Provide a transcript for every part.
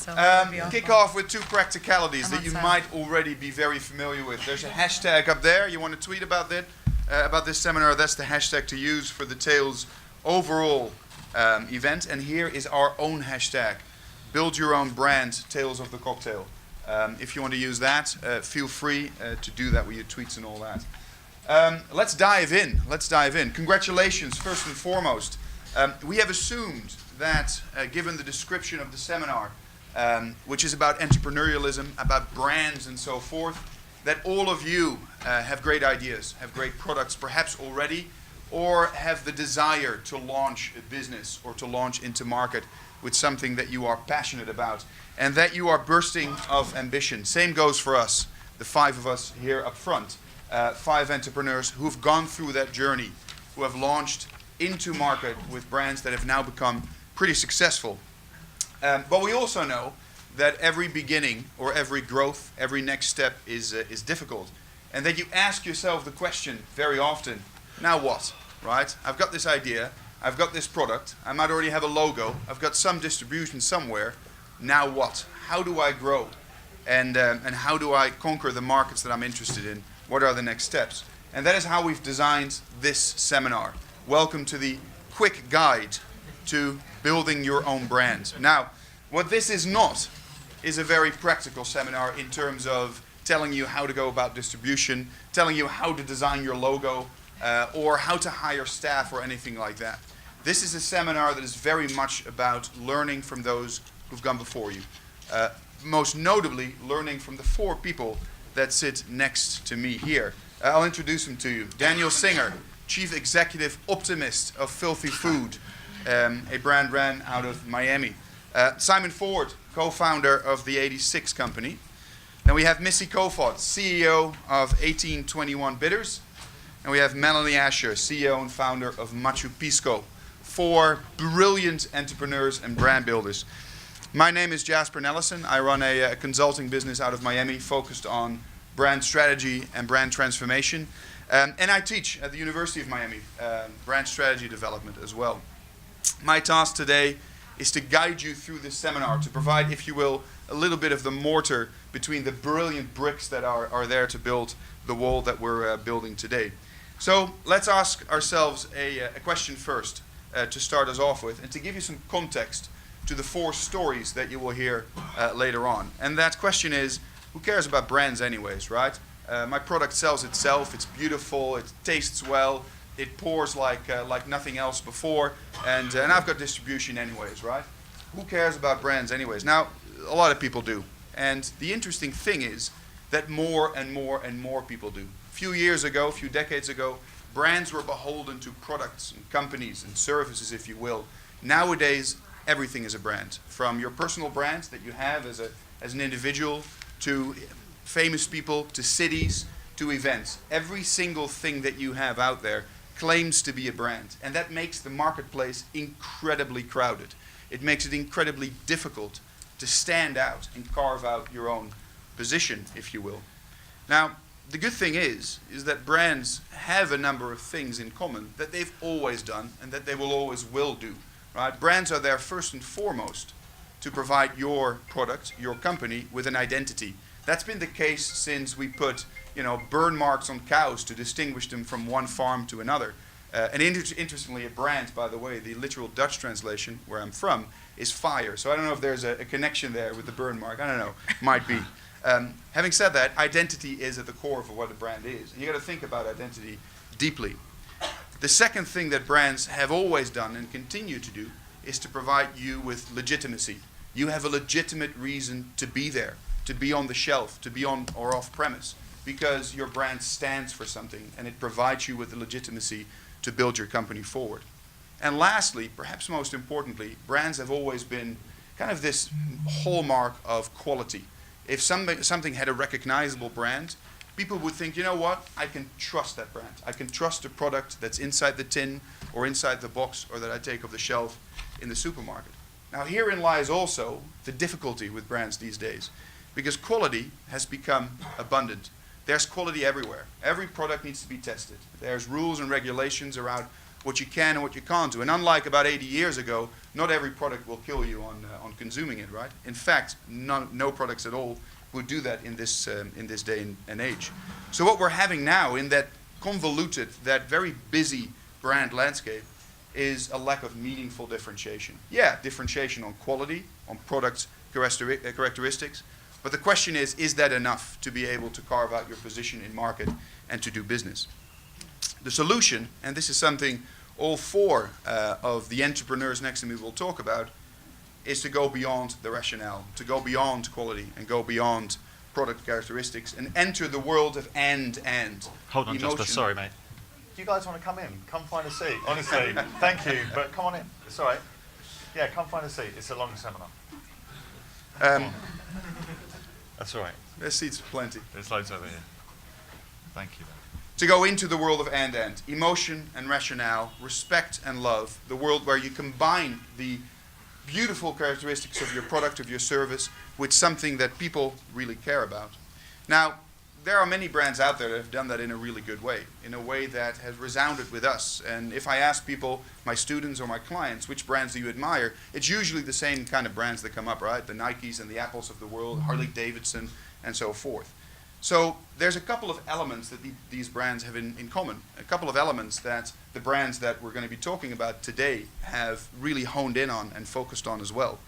so that'd be Kick awful. off with two practicalities I'm that on you sound. might already be very familiar with. There's a hashtag up there. You want to tweet about that, about this seminar. That's the hashtag to use for the Tales overall event. And here is our own hashtag. Build your own brand, Tales of the Cocktail. If you want to use that, feel free to do that with your tweets and all that. Let's dive in. Let's dive in. Congratulations, first and foremost. We have assumed that, given the description of the seminar, which is about entrepreneurialism, about brands and so forth, that all of you have great ideas, have great products perhaps already, or have the desire to launch a business or to launch into market with something that you are passionate about, and that you are bursting of ambition. Same goes for us, the five of us here up front. 5 entrepreneurs who've gone through that journey, who have launched into market with brands that have now become pretty successful. But we also know that every beginning or every growth, every next step is difficult. And that you ask yourself the question very often, now what, right? I've got this idea, I've got this product, I might already have a logo, I've got some distribution somewhere, now what? How do I grow? And how do I conquer the markets that I'm interested in? What are the next steps? And that is how we've designed this seminar. Welcome to the quick guide to building your own brand. Now, what this is not is a very practical seminar in terms of telling you how to go about distribution, telling you how to design your logo, or how to hire staff or anything like that. This is a seminar that is very much about learning from those who've gone before you. Most notably, learning from the 4 people that sit next to me here. I'll introduce them to you. Daniel Singer, Chief Executive Optimist of Filthy Food, a brand ran out of Miami. Simon Ford, co-founder of the 86 Company. Then we have Missy Koefod, CEO of 1821 Bitters. And we have Melanie Asher, CEO and founder of Machu Pisco. 4 brilliant entrepreneurs and brand builders. My name is Jasper Nelissen. I run a consulting business out of Miami focused on brand strategy and brand transformation. And I teach at the University of Miami, brand strategy development as well. My task today is to guide you through this seminar, to provide, if you will, a little bit of the mortar between the brilliant bricks that are there to build the wall that we're building today. So let's ask ourselves a question first to start us off with, and to give you some context to the 4 stories that you will hear later on. And that question is, who cares about brands anyways, right? My product sells itself, it's beautiful, it tastes well, it pours like nothing else before, and I've got distribution anyways, right? Who cares about brands anyways? Now, a lot of people do. And the interesting thing is that more and more and more people do. A few years ago, a few decades ago, brands were beholden to products and companies and services, if you will. Nowadays, everything is a brand, from your personal brand that you have as an individual, to famous people, to cities, to events. Every single thing that you have out there claims to be a brand, and that makes the marketplace incredibly crowded. It makes it incredibly difficult to stand out and carve out your own position, if you will. Now, the good thing is that brands have a number of things in common that they've always done and that they will always will do. Right? Brands are there first and foremost to provide your product, your company, with an identity. That's been the case since we put, burn marks on cows to distinguish them from one farm to another. And interestingly, a brand, by the way, the literal Dutch translation, where I'm from, is fire. So I don't know if there's a connection there with the burn mark. I don't know. Might be. Having said that, identity is at the core of what a brand is. And you got to think about identity deeply. The second thing that brands have always done and continue to do is to provide you with legitimacy. You have a legitimate reason to be there, to be on the shelf, to be on or off premise, because your brand stands for something and it provides you with the legitimacy to build your company forward. And lastly, perhaps most importantly, brands have always been kind of this hallmark of quality. If something had a recognizable brand, people would think, you know what, I can trust that brand. I can trust the product that's inside the tin or inside the box or that I take off the shelf in the supermarket. Now herein lies also the difficulty with brands these days, because quality has become abundant. There's quality everywhere. Every product needs to be tested. There's rules and regulations around what you can and what you can't do. And unlike about 80 years ago, not every product will kill you on consuming it, right? In fact, no products at all would do that in this day and age. So what we're having now in that convoluted, that very busy brand landscape is a lack of meaningful differentiation. Yeah, differentiation on quality, on product characteristics, but the question is that enough to be able to carve out your position in market and to do business? The solution, and this is something all four of the entrepreneurs next to me will talk about, is to go beyond the rationale, to go beyond quality and go beyond product characteristics and enter the world of and. Hold on, emotion. Jasper, sorry, mate. Do you guys want to come in? Come find a seat. Honestly, thank you, but come on in. It's all right. Yeah, come find a seat. It's a long seminar. That's all right. There's seats plenty. There's loads over here. Thank you. To go into the world of and, emotion and rationale, respect and love, the world where you combine the beautiful characteristics of your product, of your service, with something that people really care about. Now, there are many brands out there that have done that in a really good way, in a way that has resounded with us. And if I ask people, my students or my clients, which brands do you admire, it's usually the same kind of brands that come up, right? The Nikes and the Apples of the world, Harley Davidson, and so forth. So there's a couple of elements that these brands have in common, a couple of elements that the brands that we're going to be talking about today have really honed in on and focused on as well.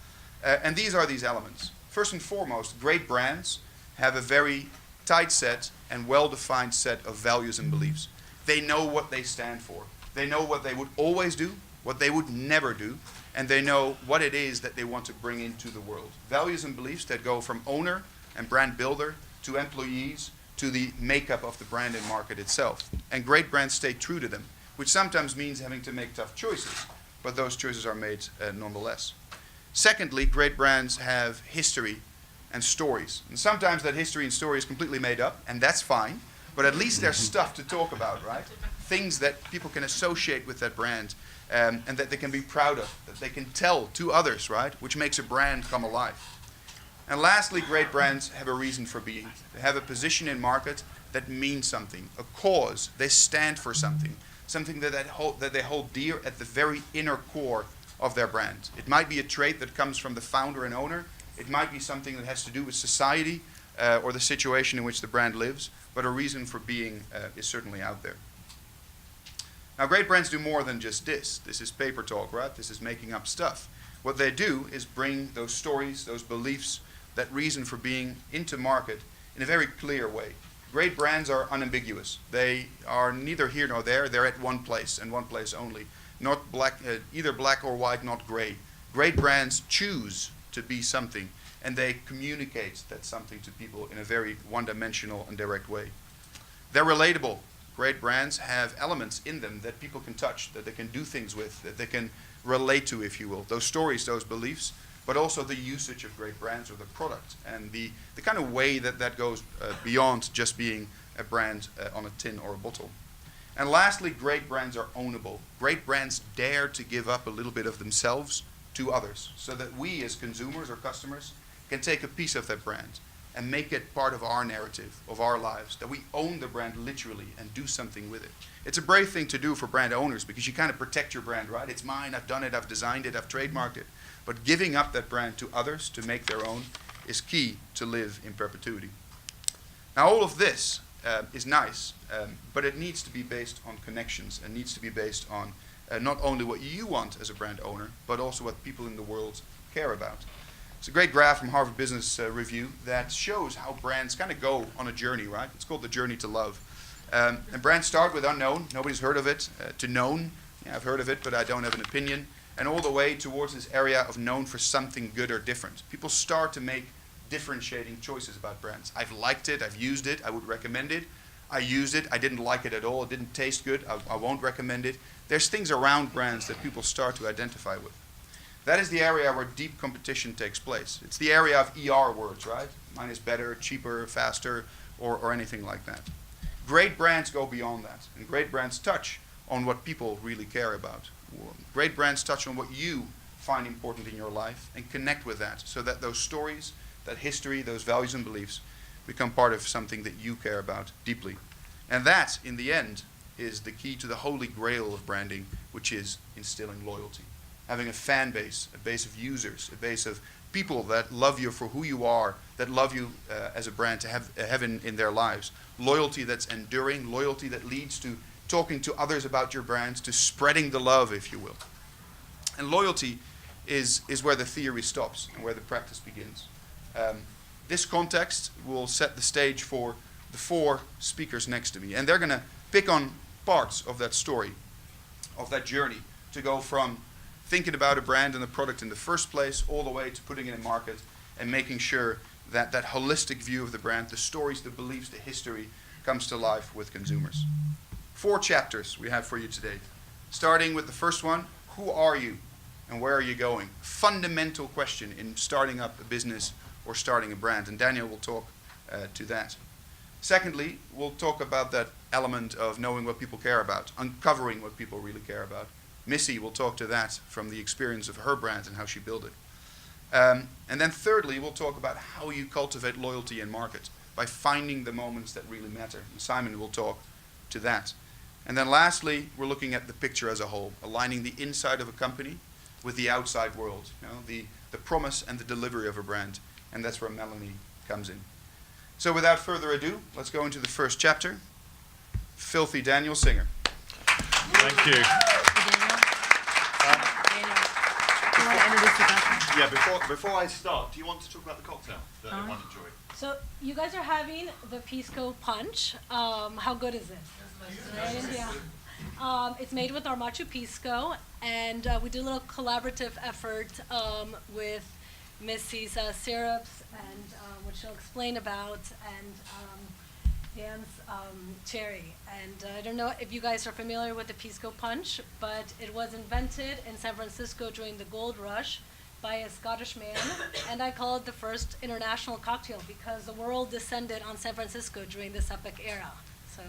And these are these elements. First and foremost, great brands have a very tight set and well-defined set of values and beliefs. They know what they stand for. They know what they would always do, what they would never do, and they know what it is that they want to bring into the world. Values and beliefs that go from owner and brand builder to employees, to the makeup of the brand and market itself. And great brands stay true to them, which sometimes means having to make tough choices, but those choices are made nonetheless. Secondly, great brands have history and stories. And sometimes that history and story is completely made up, and that's fine, but at least there's stuff to talk about, right? Things that people can associate with that brand, and that they can be proud of, that they can tell to others, right? Which makes a brand come alive. And lastly, great brands have a reason for being. They have a position in market that means something, a cause. They stand for something, something that they hold dear at the very inner core of their brand. It might be a trait that comes from the founder and owner. It might be something that has to do with society or the situation in which the brand lives, but a reason for being is certainly out there. Now, great brands do more than just this. This is paper talk, right? This is making up stuff. What they do is bring those stories, those beliefs, that reason for being into market in a very clear way. Great brands are unambiguous. They are neither here nor there. They're at one place and one place only. Not black, either black or white, not gray. Great brands choose to be something, and they communicate that something to people in a very one-dimensional and direct way. They're relatable. Great brands have elements in them that people can touch, that they can do things with, that they can relate to, if you will. Those stories, those beliefs, but also the usage of great brands or the product and the kind of way that goes beyond just being a brand on a tin or a bottle. And lastly, great brands are ownable. Great brands dare to give up a little bit of themselves to others so that we as consumers or customers can take a piece of that brand and make it part of our narrative, of our lives, that we own the brand literally and do something with it. It's a brave thing to do for brand owners because you kind of protect your brand, right? It's mine, I've done it, I've designed it, I've trademarked it. But giving up that brand to others to make their own is key to live in perpetuity. Now, all of this is nice, but it needs to be based on connections and needs to be based on not only what you want as a brand owner, but also what people in the world care about. It's a great graph from Harvard Business Review that shows how brands kind of go on a journey, right? It's called the journey to love. And brands start with unknown, nobody's heard of it, to known, yeah, I've heard of it, but I don't have an opinion, and all the way towards this area of known for something good or different. People start to make differentiating choices about brands. I've liked it, I've used it, I would recommend it. I used it, I didn't like it at all, it didn't taste good, I won't recommend it. There's things around brands that people start to identify with. That is the area where deep competition takes place. It's the area of ER words, right? Mine is better, cheaper, faster, or anything like that. Great brands go beyond that, and great brands touch on what people really care about. Great brands touch on what you find important in your life and connect with that so that those stories, that history, those values and beliefs become part of something that you care about deeply. And that, in the end, is the key to the holy grail of branding, which is instilling loyalty. Having a fan base, a base of users, a base of people that love you for who you are, that love you as a brand, to have in their lives. Loyalty that's enduring, loyalty that leads to talking to others about your brand, to spreading the love, if you will. And loyalty is where the theory stops and where the practice begins. This context will set the stage for the 4 speakers next to me. And they're going to pick on parts of that story, of that journey, to go from thinking about a brand and a product in the first place all the way to putting it in market and making sure that that holistic view of the brand, the stories, the beliefs, the history, comes to life with consumers. 4 chapters we have for you today. Starting with the first one, who are you and where are you going? Fundamental question in starting up a business or starting a brand, and Daniel will talk to that. Secondly, we'll talk about that element of knowing what people care about, uncovering what people really care about. Missy will talk to that from the experience of her brand and how she built it. And then thirdly, we'll talk about how you cultivate loyalty in market by finding the moments that really matter. And Simon will talk to that. And then lastly, we're looking at the picture as a whole, aligning the inside of a company with the outside world, the promise and the delivery of a brand. And that's where Melanie comes in. So without further ado, let's go into the first chapter. Filthy Daniel Singer. Thank you. Yeah, before I start, do you want to talk about the cocktail that everyone enjoyed? So you guys are having the Pisco Punch. How good is it? Yeah. It's made with our Machu Pisco, and we did a little collaborative effort with Missy's syrups, and which she'll explain about, and Dan's cherry. And I don't know if you guys are familiar with the Pisco Punch, but it was invented in San Francisco during the gold rush by a Scottish man, and I call it the first international cocktail because the world descended on San Francisco during this epic era. So,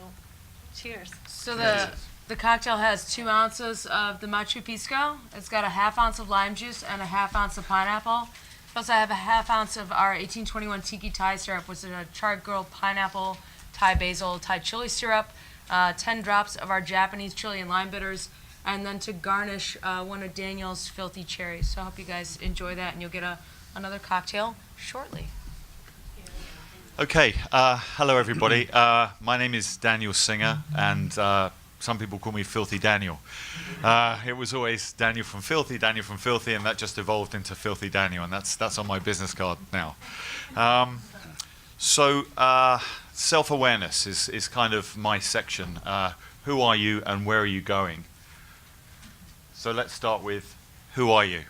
cheers. So the cocktail has 2 ounces of the Machu Pisco. It's got a ½ ounce of lime juice and a ½ ounce of pineapple. Plus I have a ½ ounce of our 1821 Tiki Thai syrup, which is a charred grilled pineapple, Thai basil, Thai chili syrup, 10 drops of our Japanese chili and lime bitters, and then to garnish one of Daniel's filthy cherries. So I hope you guys enjoy that, and you'll get another cocktail shortly. Okay, hello everybody. My name is Daniel Singer, and some people call me Filthy Daniel. It was always Daniel from Filthy, and that just evolved into Filthy Daniel, and that's on my business card now. So self-awareness is kind of my section. Who are you and where are you going? So let's start with, who are you?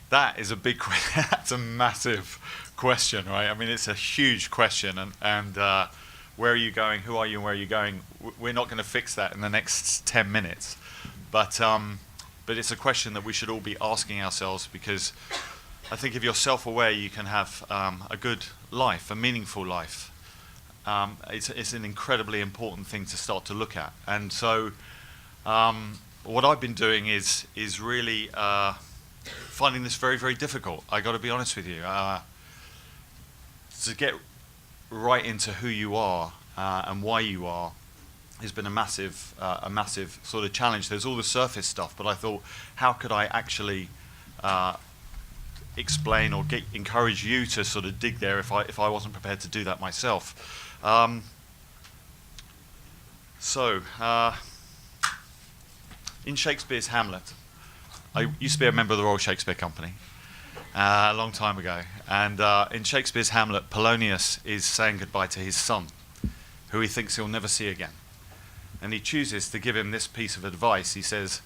That is a big question. That's a massive question, right? I mean, it's a huge question, and where are you going? Who are you and where are you going? We're not going to fix that in the next 10 minutes, but it's a question that we should all be asking ourselves, because I think if you're self-aware, you can have a good life, a meaningful life. It's an incredibly important thing to start to look at, and so what I've been doing is really finding this very, very difficult. I got to be honest with you. To get right into who you are and why you are has been a massive sort of challenge. There's all the surface stuff, but I thought, how could I actually explain or encourage you to sort of dig there if I wasn't prepared to do that myself? In Shakespeare's Hamlet, I used to be a member of the Royal Shakespeare Company a long time ago, and in Shakespeare's Hamlet, Polonius is saying goodbye to his son, who he thinks he'll never see again. And he chooses to give him this piece of advice. He says,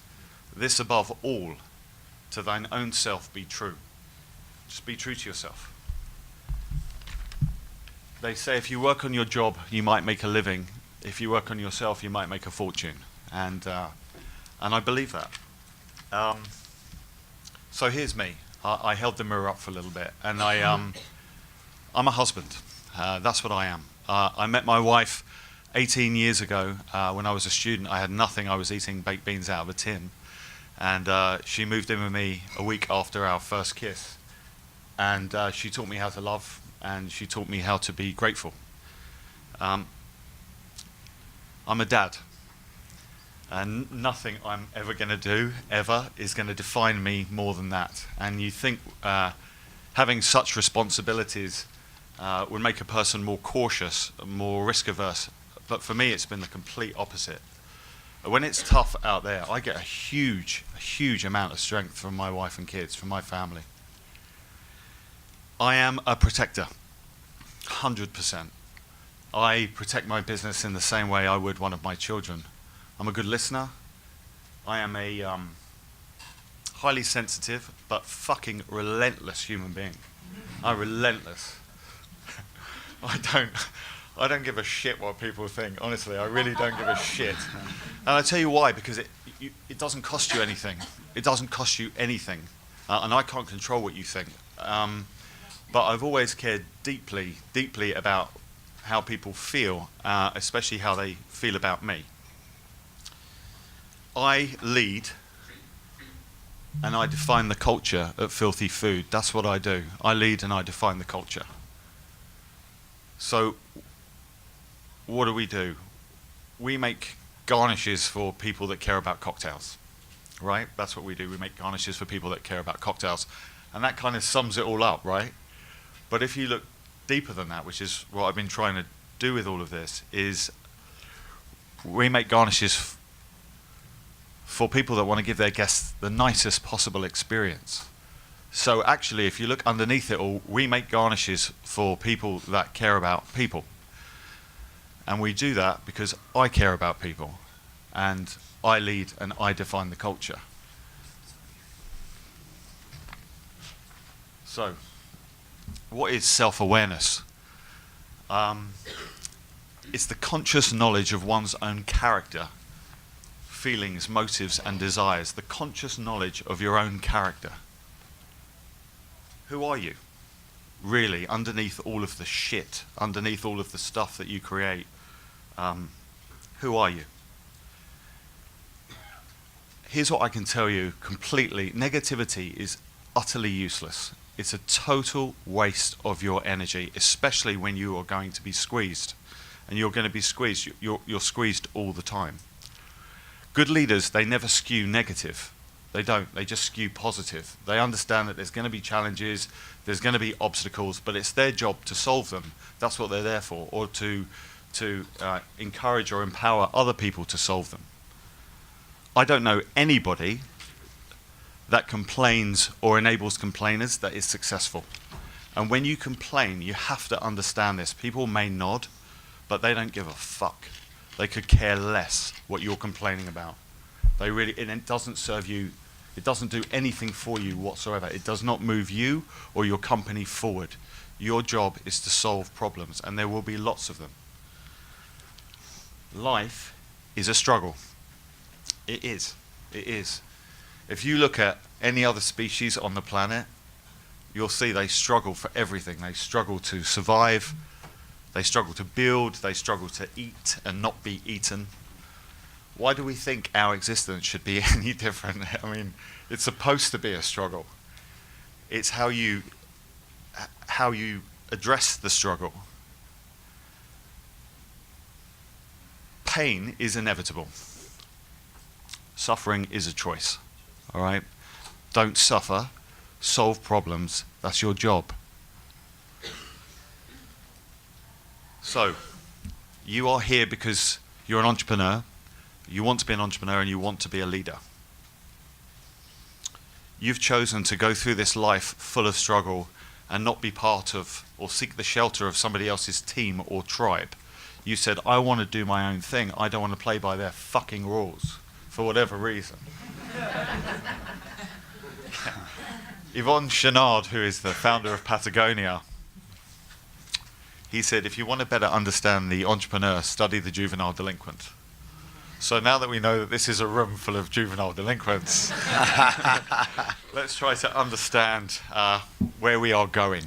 "This above all, to thine own self be true." Just be true to yourself. They say if you work on your job, you might make a living. If you work on yourself, you might make a fortune. And I believe that. So here's me. I held the mirror up for a little bit, and I'm a husband. That's what I am. I met my wife 18 years ago when I was a student. I had nothing. I was eating baked beans out of a tin, and she moved in with me a week after our first kiss, and she taught me how to love, and she taught me how to be grateful. I'm a dad. And nothing I'm ever going to do, ever, is going to define me more than that. And you think having such responsibilities would make a person more cautious, more risk-averse. But for me, it's been the complete opposite. When it's tough out there, I get a huge amount of strength from my wife and kids, from my family. I am a protector, 100%. I protect my business in the same way I would one of my children. I'm a good listener. I am a highly sensitive but fucking relentless human being. I'm relentless. I don't give a shit what people think. Honestly, I really don't give a shit. And I tell you why, because it doesn't cost you anything. It doesn't cost you anything. And I can't control what you think. But I've always cared deeply about how people feel, especially how they feel about me. I lead and I define the culture at Filthy Food. That's what I do. I lead and I define the culture. So what do? We make garnishes for people that care about cocktails, right? That's what we do. We make garnishes for people that care about cocktails. And that kind of sums it all up, right? But if you look deeper than that, which is what I've been trying to do with all of this, is we make garnishes for people that want to give their guests the nicest possible experience. So actually, if you look underneath it all, we make garnishes for people that care about people. And we do that because I care about people, and I lead and I define the culture. So, what is self-awareness? It's the conscious knowledge of one's own character, feelings, motives, and desires. The conscious knowledge of your own character. Who are you? Really, underneath all of the shit, underneath all of the stuff that you create, who are you? Here's what I can tell you completely. Negativity is utterly useless. It's a total waste of your energy, especially when you are going to be squeezed. And you're going to be squeezed. You're squeezed all the time. Good leaders, they never skew negative. They don't. They just skew positive. They understand that there's going to be challenges, there's going to be obstacles, but it's their job to solve them. That's what they're there for, or to encourage or empower other people to solve them. I don't know anybody that complains or enables complainers that is successful. And when you complain, you have to understand this. People may nod, but they don't give a fuck. They could care less what you're complaining about. They really, and it doesn't serve you, it doesn't do anything for you whatsoever. It does not move you or your company forward. Your job is to solve problems, and there will be lots of them. Life is a struggle. It is. It is. If you look at any other species on the planet, you'll see they struggle for everything. They struggle to survive. They struggle to build. They struggle to eat and not be eaten. Why do we think our existence should be any different? I mean, it's supposed to be a struggle. It's how you address the struggle. Pain is inevitable. Suffering is a choice. All right? Don't suffer. Solve problems. That's your job. So, you are here because you're an entrepreneur. You want to be an entrepreneur and you want to be a leader. You've chosen to go through this life full of struggle and not be part of or seek the shelter of somebody else's team or tribe. You said, I want to do my own thing. I don't want to play by their fucking rules for whatever reason. Yvon Chouinard, who is the founder of Patagonia, he said, if you want to better understand the entrepreneur, study the juvenile delinquent. So now that we know that this is a room full of juvenile delinquents, let's try to understand where we are going.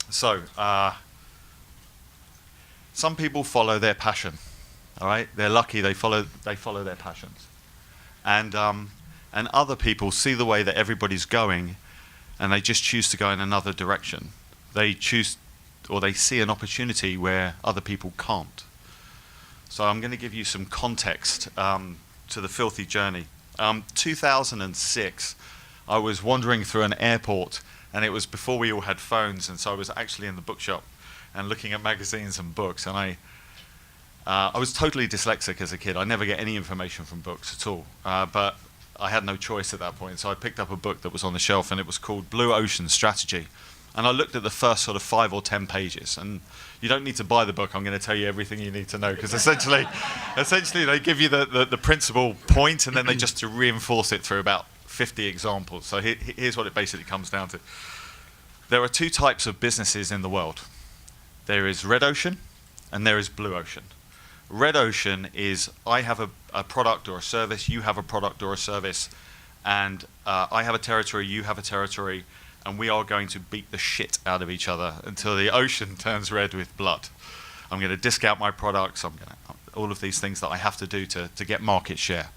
So, some people follow their passion. All right, they're lucky; they follow their passions, and other people see the way that everybody's going, and they just choose to go in another direction. They choose, or they see an opportunity where other people can't. So I'm going to give you some context to the filthy journey. 2006, I was wandering through an airport, and it was before we all had phones, and so I was actually in the bookshop and looking at magazines and books, and I was totally dyslexic as a kid. I never get any information from books at all, but I had no choice at that point, so I picked up a book that was on the shelf, and it was called Blue Ocean Strategy. And I looked at the first sort of 5 or 10 pages, and you don't need to buy the book. I'm going to tell you everything you need to know, because essentially they give you the principal point, and then they just to reinforce it through about 50 examples. So here's what it basically comes down to. There are 2 types of businesses in the world. There is red ocean, and there is blue ocean. Red ocean is I have a product or a service, you have a product or a service, and I have a territory, you have a territory, and we are going to beat the shit out of each other until the ocean turns red with blood. I'm going to discount my products, all of these things that I have to do to get market share.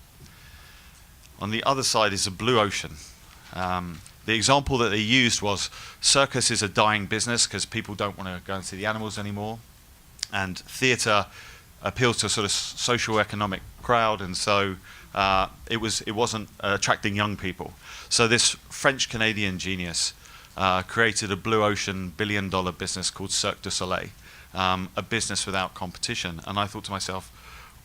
On the other side is a blue ocean. The example that they used was circus is a dying business because people don't want to go and see the animals anymore, and theatre appeals to a sort of socio-economic crowd, and so it wasn't attracting young people. So this French-Canadian genius created a blue ocean billion-dollar business called Cirque du Soleil, a business without competition. And I thought to myself,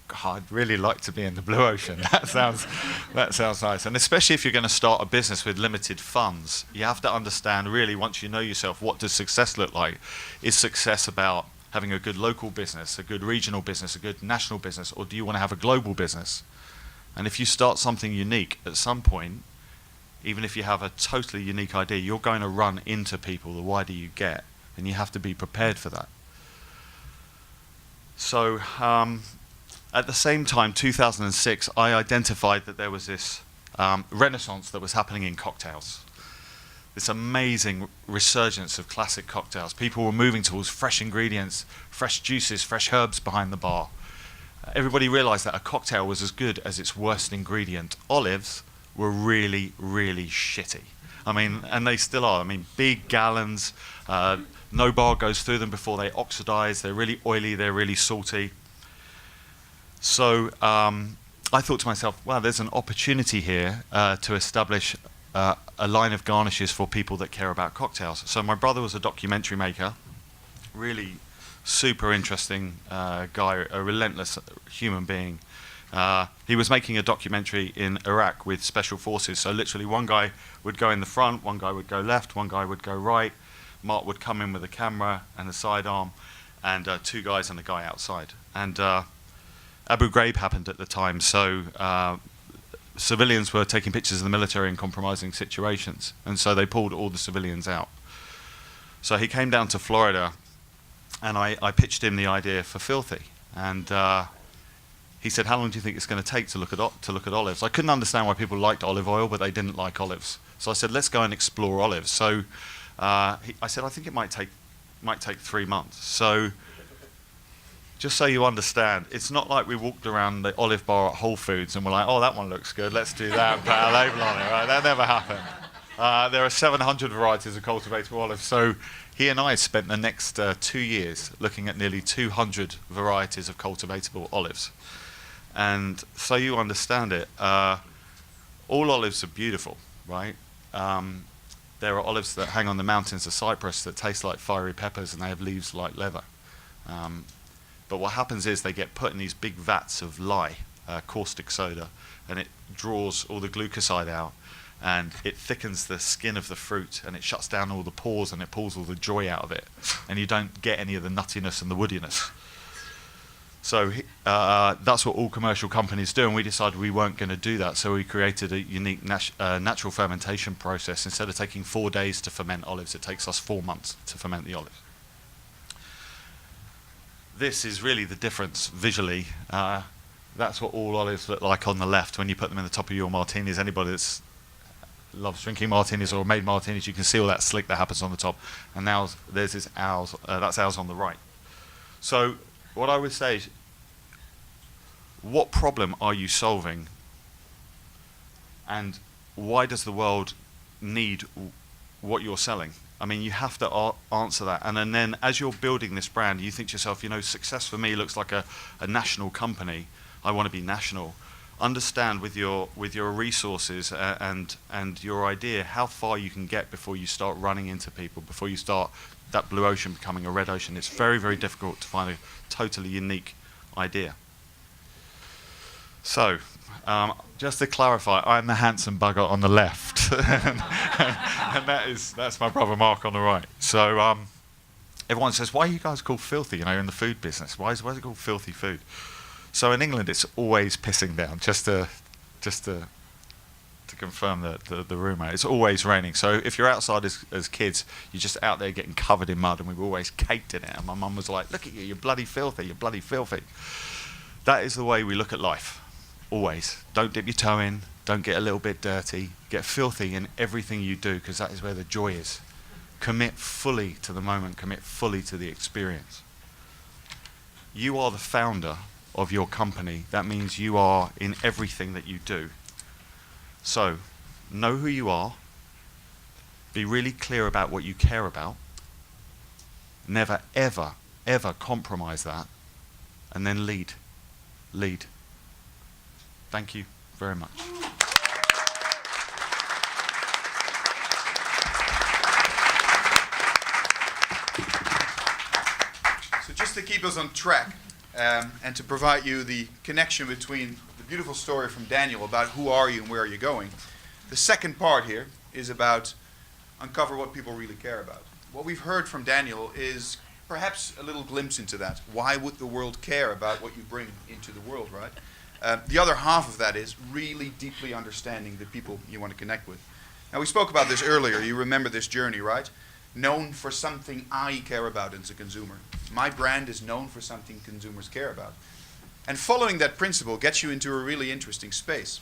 God, I'd really like to be in the blue ocean. That sounds nice. And especially if you're going to start a business with limited funds, you have to understand really, once you know yourself, what does success look like? Is success about having a good local business, a good regional business, a good national business, or do you want to have a global business? And if you start something unique at some point, even if you have a totally unique idea, you're going to run into people the wider you get, and you have to be prepared for that. So at the same time, 2006, I identified that there was this renaissance that was happening in cocktails. This amazing resurgence of classic cocktails. People were moving towards fresh ingredients, fresh juices, fresh herbs behind the bar. Everybody realized that a cocktail was as good as its worst ingredient. Olives were really, really shitty. I mean, and they still are. I mean, big gallons, no bar goes through them before they oxidize. They're really oily, they're really salty. So I thought to myself, wow, there's an opportunity here to establish a line of garnishes for people that care about cocktails. So my brother was a documentary maker, really super interesting guy, a relentless human being. He was making a documentary in Iraq with special forces. So literally one guy would go in the front, one guy would go left, one guy would go right. Mark would come in with a camera and a sidearm, and 2 guys and a guy outside. And Abu Ghraib happened at the time, so civilians were taking pictures of the military in compromising situations, and so they pulled all the civilians out. So he came down to Florida, and I pitched him the idea for Filthy, and he said, how long do you think it's going to take to look at olives? I couldn't understand why people liked olive oil, but they didn't like olives. So I said, let's go and explore olives. So I said, I think it might take 3 months. So just so you understand, it's not like we walked around the olive bar at Whole Foods and we're like, oh, that one looks good, let's do that and put a label on it, right? That never happened. There are 700 varieties of cultivatable olives. So he and I spent the next 2 years looking at nearly 200 varieties of cultivatable olives. And so you understand it, all olives are beautiful, right? There are olives that hang on the mountains of Cyprus that taste like fiery peppers and they have leaves like leather. But what happens is they get put in these big vats of lye, caustic soda, and it draws all the glucoside out, and it thickens the skin of the fruit, and it shuts down all the pores, and it pulls all the joy out of it, and you don't get any of the nuttiness and the woodiness. So that's what all commercial companies do, and we decided we weren't going to do that, so we created a unique natural fermentation process. Instead of taking 4 days to ferment olives, it takes us 4 months to ferment the olives. This is really the difference visually. That's what all olives look like on the left when you put them in the top of your martinis. Anybody that loves drinking martinis or made martinis, you can see all that slick that happens on the top. And now there's this ours, that's ours on the right. So what I would say is, what problem are you solving? And why does the world need what you're selling? I mean, you have to answer that. And then as you're building this brand, you think to yourself, you know, success for me looks like a national company. I want to be national. understand with your resources and your idea how far you can get before you start running into people, before you start that blue ocean becoming a red ocean. It's very, very difficult to find a totally unique idea. So, just to clarify, I'm the handsome bugger on the left, and that's my brother Mark on the right. So everyone says, why are you guys called filthy, in the food business? Why is it called filthy food? So in England, it's always pissing down, just to confirm the rumour. It's always raining. So if you're outside as kids, you're just out there getting covered in mud, and we were always caked in it. And my mum was like, look at you, you're bloody filthy, you're bloody filthy. That is the way we look at life, always. Don't dip your toe in, don't get a little bit dirty, get filthy in everything you do, because that is where the joy is. Commit fully to the moment, commit fully to the experience. You are the founder of your company. That means you are in everything that you do. So, know who you are, be really clear about what you care about, never ever, ever compromise that, and then lead. Lead. Thank you very much. So just to keep us on track, and to provide you the connection between the beautiful story from Daniel about who are you and where are you going, the second part here is about uncover what people really care about. What we've heard from Daniel is perhaps a little glimpse into that. Why would the world care about what you bring into the world, right? The other half of that is really deeply understanding the people you want to connect with. Now, we spoke about this earlier. You remember this journey, right? Known for something I care about as a consumer. My brand is known for something consumers care about. And following that principle gets you into a really interesting space.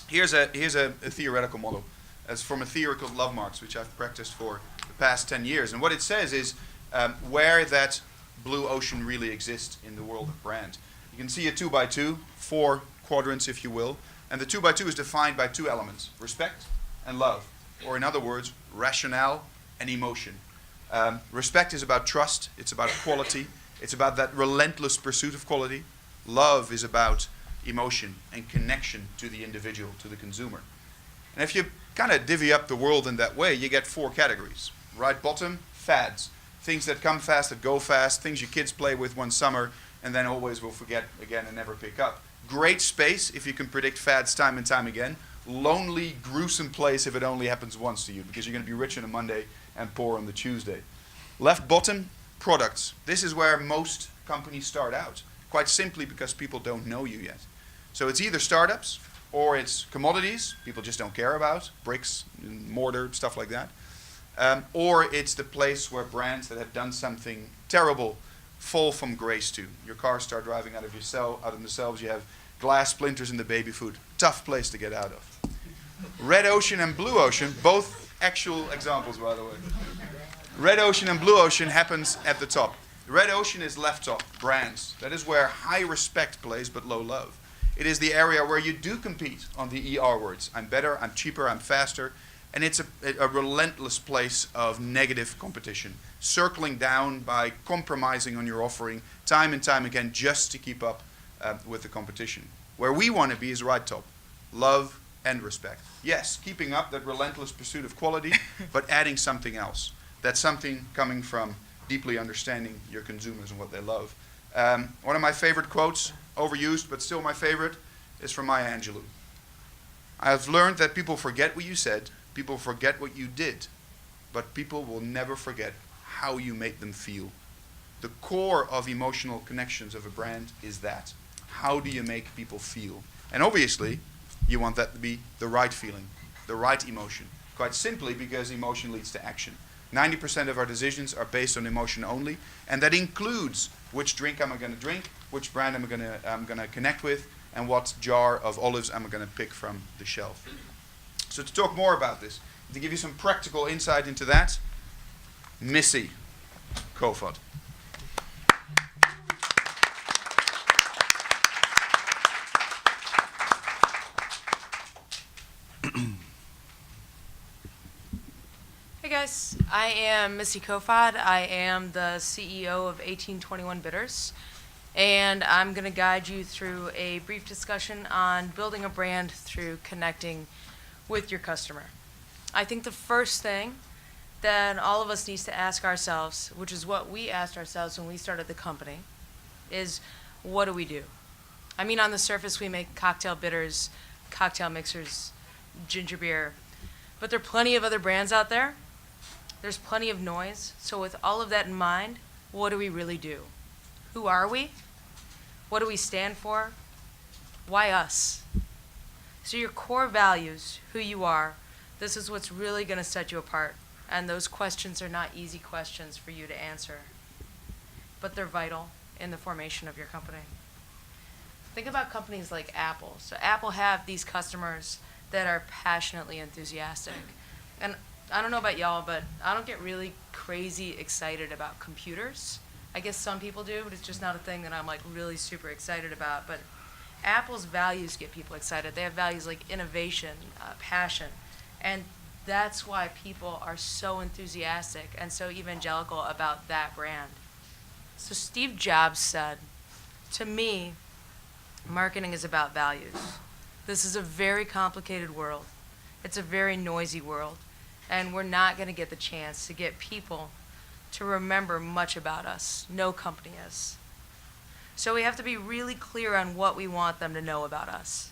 Here's a theoretical model. It's from a theory called Love Marks, which I've practiced for the past 10 years. And what it says is where that blue ocean really exists in the world of brand. You can see a 2x2, 4 quadrants if you will. And the 2x2 is defined by 2 elements, respect and love. Or in other words, rationale and emotion. Respect is about trust, it's about quality, it's about that relentless pursuit of quality. Love is about emotion and connection to the individual, to the consumer. And if you kind of divvy up the world in that way, you get 4 categories. Right bottom, fads. Things that come fast, that go fast, things your kids play with one summer and then always will forget again and never pick up. Great space if you can predict fads time and time again. Lonely, gruesome place if it only happens once to you, because you're going to be rich on a Monday and poor on the Tuesday. Left bottom, products. This is where most companies start out, quite simply because people don't know you yet. So it's either startups or it's commodities people just don't care about, bricks, mortar, stuff like that. Or it's the place where brands that have done something terrible fall from grace to. Your cars start driving out of themselves, you have glass splinters in the baby food. Tough place to get out of. Red ocean and blue ocean, both actual examples by the way. Red ocean and blue ocean happens at the top. Red ocean is left top, brands. That is where high respect plays but low love. It is the area where you do compete on the ER words. I'm better, I'm cheaper, I'm faster. And it's a relentless place of negative competition, circling down by compromising on your offering time and time again just to keep up with the competition. Where we want to be is right top, love and respect. Yes, keeping up that relentless pursuit of quality, but adding something else. That's something coming from deeply understanding your consumers and what they love. One of my favorite quotes, overused but still my favorite, is from Maya Angelou. I have learned that people forget what you said, people forget what you did, but people will never forget how you made them feel. The core of emotional connections of a brand is that. How do you make people feel? And obviously, you want that to be the right feeling, the right emotion. Quite simply because emotion leads to action. 90% of our decisions are based on emotion only, and that includes which drink am I going to drink, which brand am I going to connect with, and what jar of olives am I going to pick from the shelf. So to talk more about this, to give you some practical insight into that, Missy, Koefod. Hey guys, I am Missy Koefod. I am the CEO of 1821 Bitters. And I'm going to guide you through a brief discussion on building a brand through connecting with your customer. I think the first thing that all of us needs to ask ourselves, which is what we asked ourselves when we started the company, is what do we do? I mean, on the surface, we make cocktail bitters, cocktail mixers, ginger beer, but there are plenty of other brands out there. There's plenty of noise. So with all of that in mind, what do we really do? Who are we? What do we stand for? Why us? So your core values, who you are, this is what's really going to set you apart. And those questions are not easy questions for you to answer, but they're vital in the formation of your company. Think about companies like Apple. So Apple have these customers that are passionately enthusiastic. And I don't know about y'all, but I don't get really crazy excited about computers. I guess some people do, but it's just not a thing that I'm like really super excited about. But Apple's values get people excited. They have values like innovation, passion, and that's why people are so enthusiastic and so evangelical about that brand. So Steve Jobs said, to me, marketing is about values. This is a very complicated world. It's a very noisy world, and we're not going to get the chance to get people to remember much about us. No company is. So we have to be really clear on what we want them to know about us.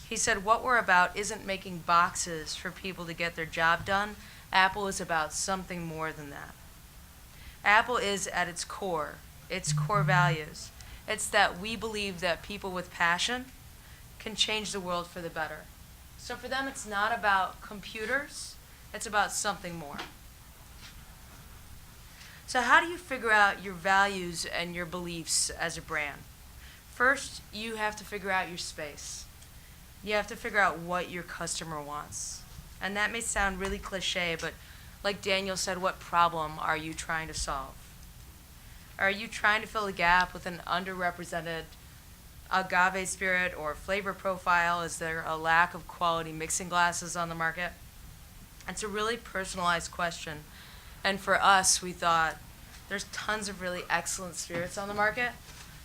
He said what we're about isn't making boxes for people to get their job done. Apple is about something more than that. Apple is at its core values. It's that we believe that people with passion can change the world for the better. So for them, it's not about computers, it's about something more. So how do you figure out your values and your beliefs as a brand? First, you have to figure out your space. You have to figure out what your customer wants. And that may sound really cliche, but like Daniel said, what problem are you trying to solve? Are you trying to fill a gap with an underrepresented agave spirit or flavor profile? Is there a lack of quality mixing glasses on the market? It's a really personalized question. And for us, we thought there's tons of really excellent spirits on the market.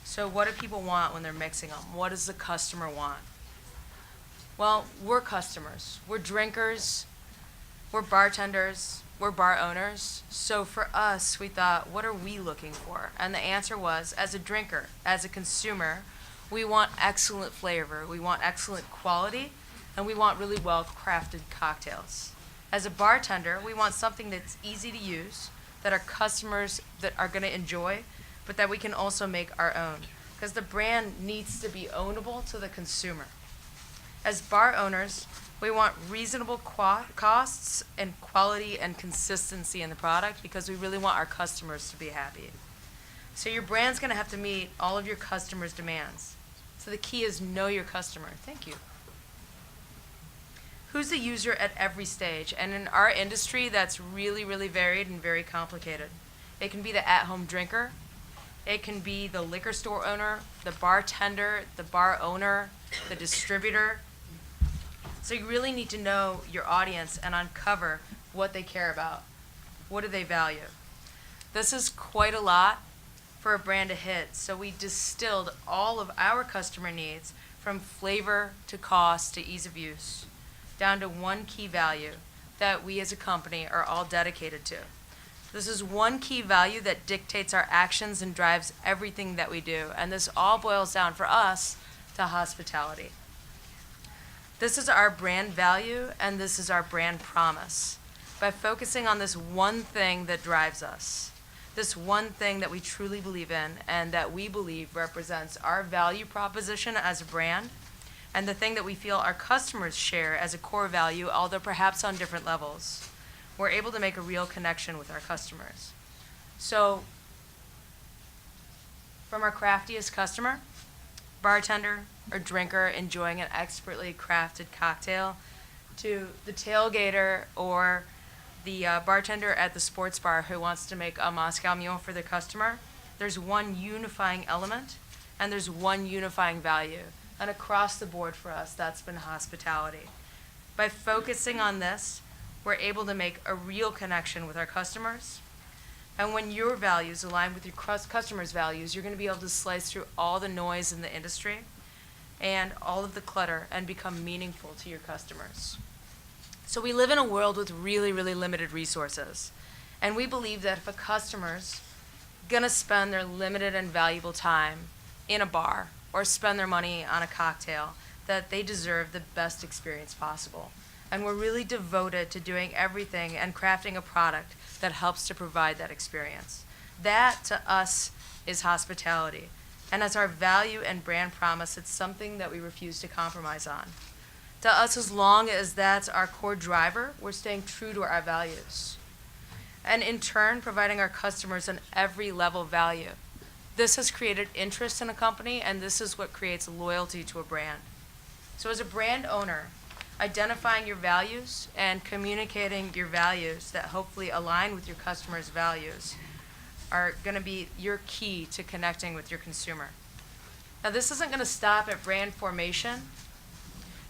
So what do people want when they're mixing them? What does the customer want? Well, we're customers. We're drinkers. We're bartenders. We're bar owners. So for us, we thought, what are we looking for? And the answer was, as a drinker, as a consumer, we want excellent flavor. We want excellent quality. And we want really well-crafted cocktails. As a bartender, we want something that's easy to use, that our customers that are going to enjoy, but that we can also make our own. Because the brand needs to be ownable to the consumer. As bar owners, we want reasonable costs and quality and consistency in the product because we really want our customers to be happy. So your brand's going to have to meet all of your customers' demands. So the key is know your customer. Thank you. Who's the user at every stage? And in our industry, that's really, really varied and very complicated. It can be the at-home drinker. It can be the liquor store owner, the bartender, the bar owner, the distributor. So you really need to know your audience and uncover what they care about. What do they value? This is quite a lot for a brand to hit. So we distilled all of our customer needs from flavor to cost to ease of use down to one key value that we as a company are all dedicated to. This is one key value that dictates our actions and drives everything that we do. And this all boils down for us to hospitality. This is our brand value and this is our brand promise. By focusing on this one thing that drives us, this one thing that we truly believe in and that we believe represents our value proposition as a brand, and the thing that we feel our customers share as a core value, although perhaps on different levels, we're able to make a real connection with our customers. So, from our craftiest customer, bartender or drinker enjoying an expertly crafted cocktail, to the tailgater or the bartender at the sports bar who wants to make a Moscow Mule for their customer, there's one unifying element and there's one unifying value. And across the board for us, that's been hospitality. By focusing on this, we're able to make a real connection with our customers, And when your values align with your customers' values, you're going to be able to slice through all the noise in the industry and all of the clutter and become meaningful to your customers. So we live in a world with really, really limited resources. And we believe that if a customer's going to spend their limited and valuable time in a bar or spend their money on a cocktail, that they deserve the best experience possible. And we're really devoted to doing everything and crafting a product that helps to provide that experience. That, to us, is hospitality. And as our value and brand promise, it's something that we refuse to compromise on. To us, as long as that's our core driver, we're staying true to our values. And in turn, providing our customers an every level value. This has created interest in a company, and this is what creates loyalty to a brand. So as a brand owner, identifying your values and communicating your values that hopefully align with your customers' values are going to be your key to connecting with your consumer. Now, this isn't going to stop at brand formation.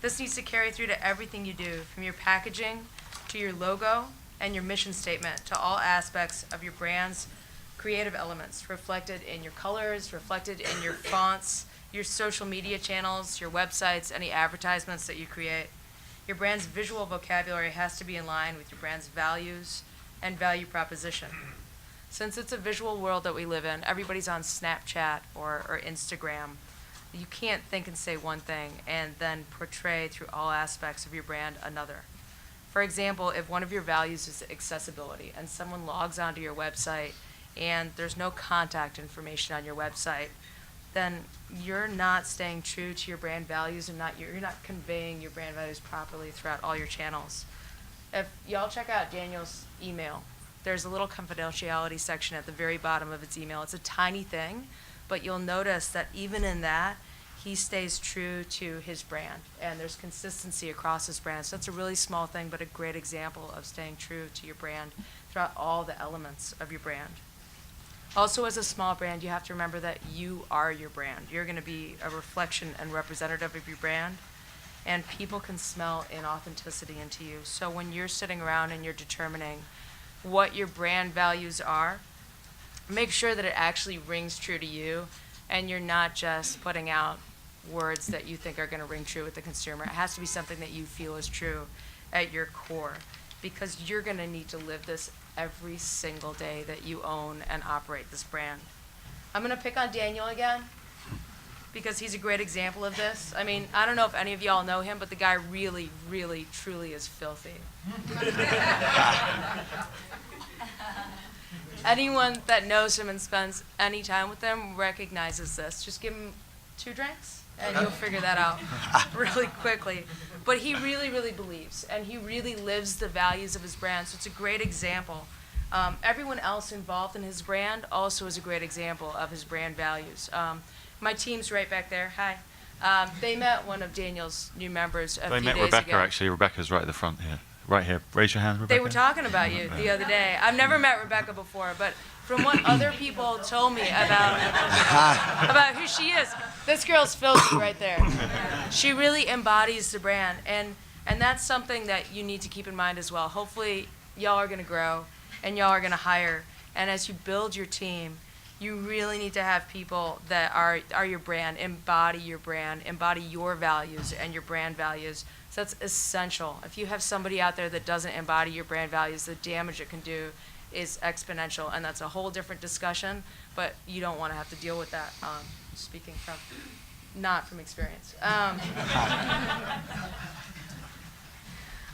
This needs to carry through to everything you do, from your packaging to your logo and your mission statement, to all aspects of your brand's creative elements, reflected in your colors, reflected in your fonts, your social media channels, your websites, any advertisements that you create. Your brand's visual vocabulary has to be in line with your brand's values and value proposition. Since it's a visual world that we live in, everybody's on Snapchat or Instagram. You can't think and say one thing and then portray through all aspects of your brand another. For example, if one of your values is accessibility and someone logs onto your website and there's no contact information on your website, then you're not staying true to your brand values and you're not conveying your brand values properly throughout all your channels. If y'all check out Daniel's email, there's a little confidentiality section at the very bottom of his email. It's a tiny thing, but you'll notice that even in that, he stays true to his brand, and there's consistency across his brand. So that's a really small thing, but a great example of staying true to your brand throughout all the elements of your brand. Also, as a small brand, you have to remember that you are your brand. You're going to be a reflection and representative of your brand, and people can smell inauthenticity into you. So when you're sitting around and you're determining what your brand values are, make sure that it actually rings true to you, and you're not just putting out words that you think are going to ring true with the consumer. It has to be something that you feel is true at your core, because you're going to need to live this every single day that you own and operate this brand. I'm going to pick on Daniel again because he's a great example of this. I mean, I don't know if any of y'all know him, but the guy really, really, truly is filthy. Anyone that knows him and spends any time with him recognizes this. Just give him 2 drinks and you'll figure that out really quickly. But he really, really believes, and he really lives the values of his brand, so it's a great example. Everyone else involved in his brand also is a great example of his brand values. My team's right back there. Hi. They met one of Daniel's new members a few days ago. They met Rebecca, actually. Rebecca's right at the front here. Right here. Raise your hand, Rebecca. They were talking about you the other day. I've never met Rebecca before, but from what other people told me about who she is, this girl's filthy right there. She really embodies the brand, and that's something that you need to keep in mind as well. Hopefully, y'all are going to grow, and y'all are going to hire, and as you build your team, you really need to have people that are your brand, embody your values and your brand values. So that's essential. If you have somebody out there that doesn't embody your brand values, the damage it can do is exponential, and that's a whole different discussion, but you don't want to have to deal with that, speaking not from experience.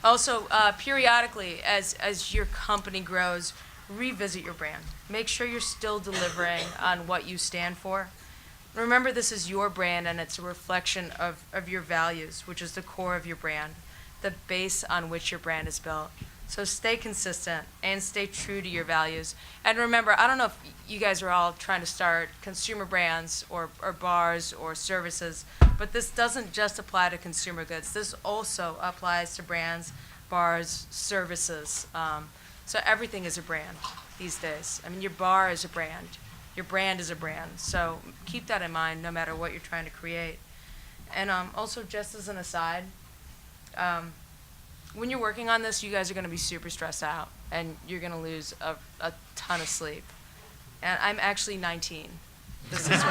Also, periodically, as your company grows, revisit your brand. Make sure you're still delivering on what you stand for. Remember, this is your brand, and it's a reflection of your values, which is the core of your brand, the base on which your brand is built. So stay consistent and stay true to your values. And remember, I don't know if you guys are all trying to start consumer brands or bars or services, but this doesn't just apply to consumer goods. This also applies to brands, bars, services. So everything is a brand these days. I mean, your bar is a brand. Your brand is a brand. So keep that in mind no matter what you're trying to create. And also, just as an aside, when you're working on this, you guys are going to be super stressed out. and you're going to lose a ton of sleep. And I'm actually 19. This is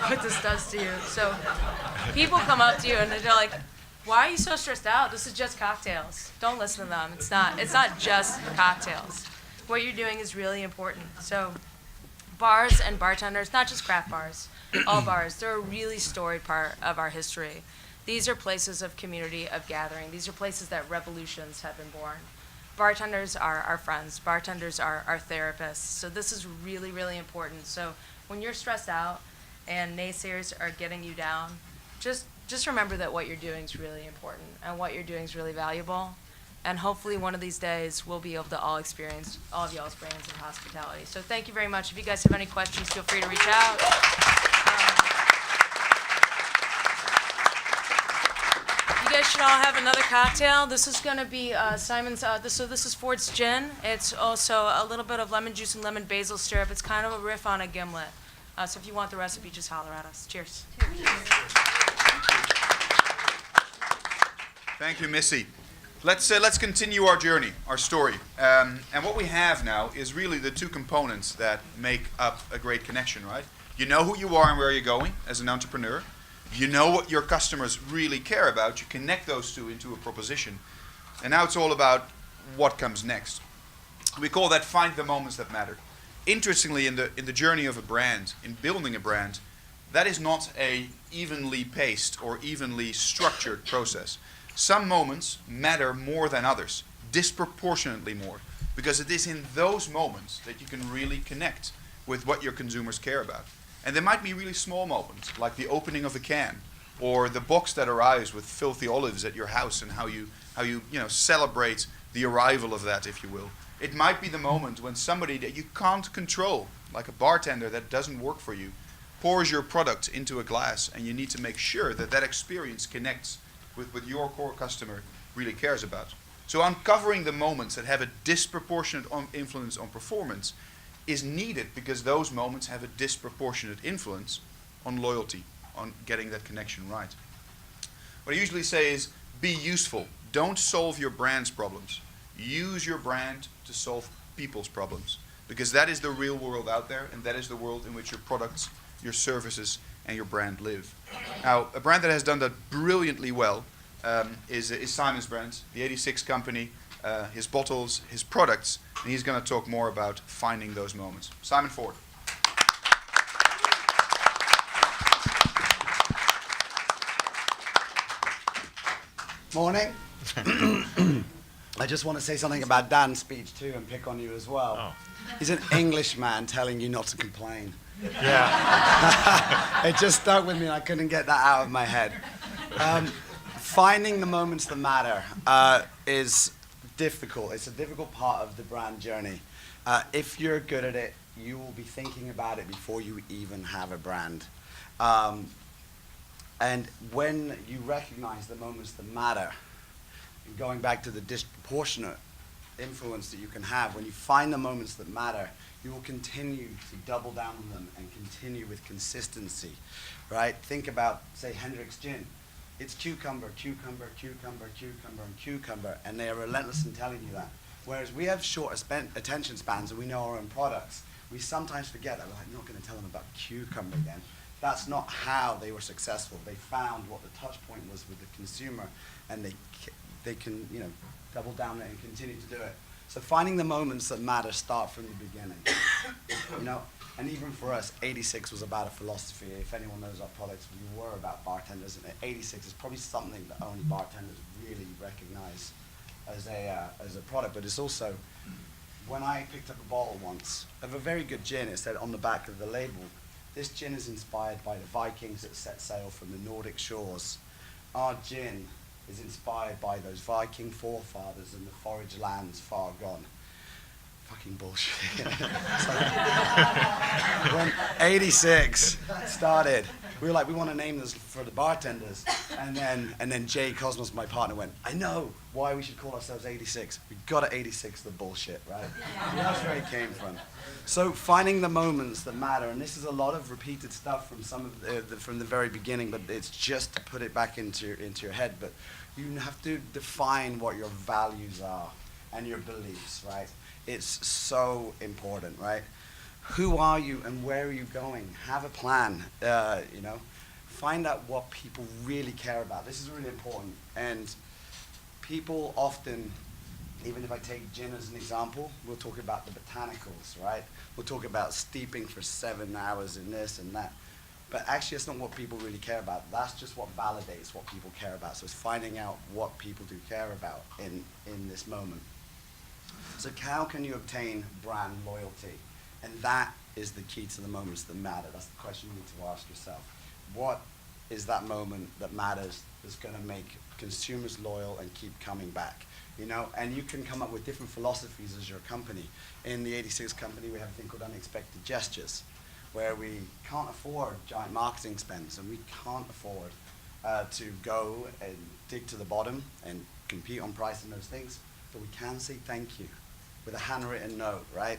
what this does to you. So people come up to you and they're like, why are you so stressed out? This is just cocktails. Don't listen to them. It's not just cocktails. What you're doing is really important. So bars and bartenders, not just craft bars, all bars, they're a really storied part of our history. These are places of community, of gathering. These are places that revolutions have been born. Bartenders are our friends. Bartenders are our therapists. So this is really, really important. So when you're stressed out and naysayers are getting you down, just remember that what you're doing is really important and what you're doing is really valuable. And hopefully one of these days we'll be able to all experience all of y'all's brands of hospitality. So thank you very much. If you guys have any questions, feel free to reach out. You guys should all have another cocktail. This is going to be Simon's, this is Ford's Gin. It's also a little bit of lemon juice and lemon basil syrup. It's kind of a riff on a gimlet. So if you want the recipe, just holler at us. Cheers. Thank you, Missy. Let's continue our journey, our story. And what we have now is really the two components that make up a great connection, right? You know who you are and where you're going as an entrepreneur. You know what your customers really care about. You connect those two into a proposition. And now it's all about what comes next. We call that find the moments that matter. Interestingly, in the journey of a brand, in building a brand, that is not a evenly paced or evenly structured process. Some moments matter more than others, disproportionately more, because it is in those moments that you can really connect with what your consumers care about. And there might be really small moments, like the opening of a can, or the box that arrives with filthy olives at your house, and how you celebrate the arrival of that, if you will. It might be the moment when somebody that you can't control, like a bartender that doesn't work for you, pours your product into a glass, and you need to make sure that that experience connects with what your core customer really cares about. So uncovering the moments that have a disproportionate influence on performance is needed, because those moments have a disproportionate influence on loyalty, on getting that connection right. What I usually say is, be useful. Don't solve your brand's problems. Use your brand to solve people's problems, because that is the real world out there, and that is the world in which your products, your services, and your brand live. Now, a brand that has done that brilliantly well is Simon's brand, the 86 company, his bottles, his products, and he's going to talk more about finding those moments. Simon Ford. Morning. I just want to say something about Dan's speech too, and pick on you as well. Oh. He's an Englishman telling you not to complain. Yeah. It just stuck with me, and I couldn't get that out of my head. Finding the moments that matter is difficult. It's a difficult part of the brand journey. If you're good at it, you will be thinking about it before you even have a brand. And when you recognize the moments that matter, going back to the disproportionate influence that you can have, when you find the moments that matter, you will continue to double down on them and continue with consistency, right? Think about, say, Hendrick's Gin. It's cucumber, cucumber, cucumber, cucumber, and cucumber, and they are relentless in telling you that. Whereas we have short attention spans and we know our own products, we sometimes forget that. We're like, I'm not going to tell them about cucumber again. That's not how they were successful. They found what the touch point was with the consumer, and they can, double down on it and continue to do it. So finding the moments that matter start from the beginning. And even for us, 86 was about a philosophy. If anyone knows our products, we were about bartenders, and 86 is probably something that only bartenders really recognize as a product. But it's also, when I picked up a bottle once of a very good gin, it said on the back of the label, this gin is inspired by the Vikings that set sail from the Nordic shores. Our gin is inspired by those Viking forefathers and the forage lands far gone. Fucking bullshit. So when 86 started, we were like, we want to name this for the bartenders. And then Jay Cosmos, my partner, went, I know why we should call ourselves 86. We got to 86 the bullshit, right? That's where it came from. So finding the moments that matter, and this is a lot of repeated stuff from some of from the very beginning, but it's just to put it back into your head. But you have to define what your values are and your beliefs, right? It's so important, right? Who are you and where are you going? Have a plan, you know. Find out what people really care about. This is really important. And people often, even if I take gin as an example, we'll talk about the botanicals, right? We'll talk about steeping for 7 hours in this and that. But actually, it's not what people really care about. That's just what validates what people care about. So it's finding out what people do care about in this moment. So how can you obtain brand loyalty? And that is the key to the moments that matter. That's the question you need to ask yourself. What is that moment that matters that's going to make consumers loyal and keep coming back? You know, and you can come up with different philosophies as your company. In the 86 company, we have a thing called unexpected gestures, where we can't afford giant marketing spends, and we can't afford to go and dig to the bottom and compete on price and those things, but we can say thank you with a handwritten note, right?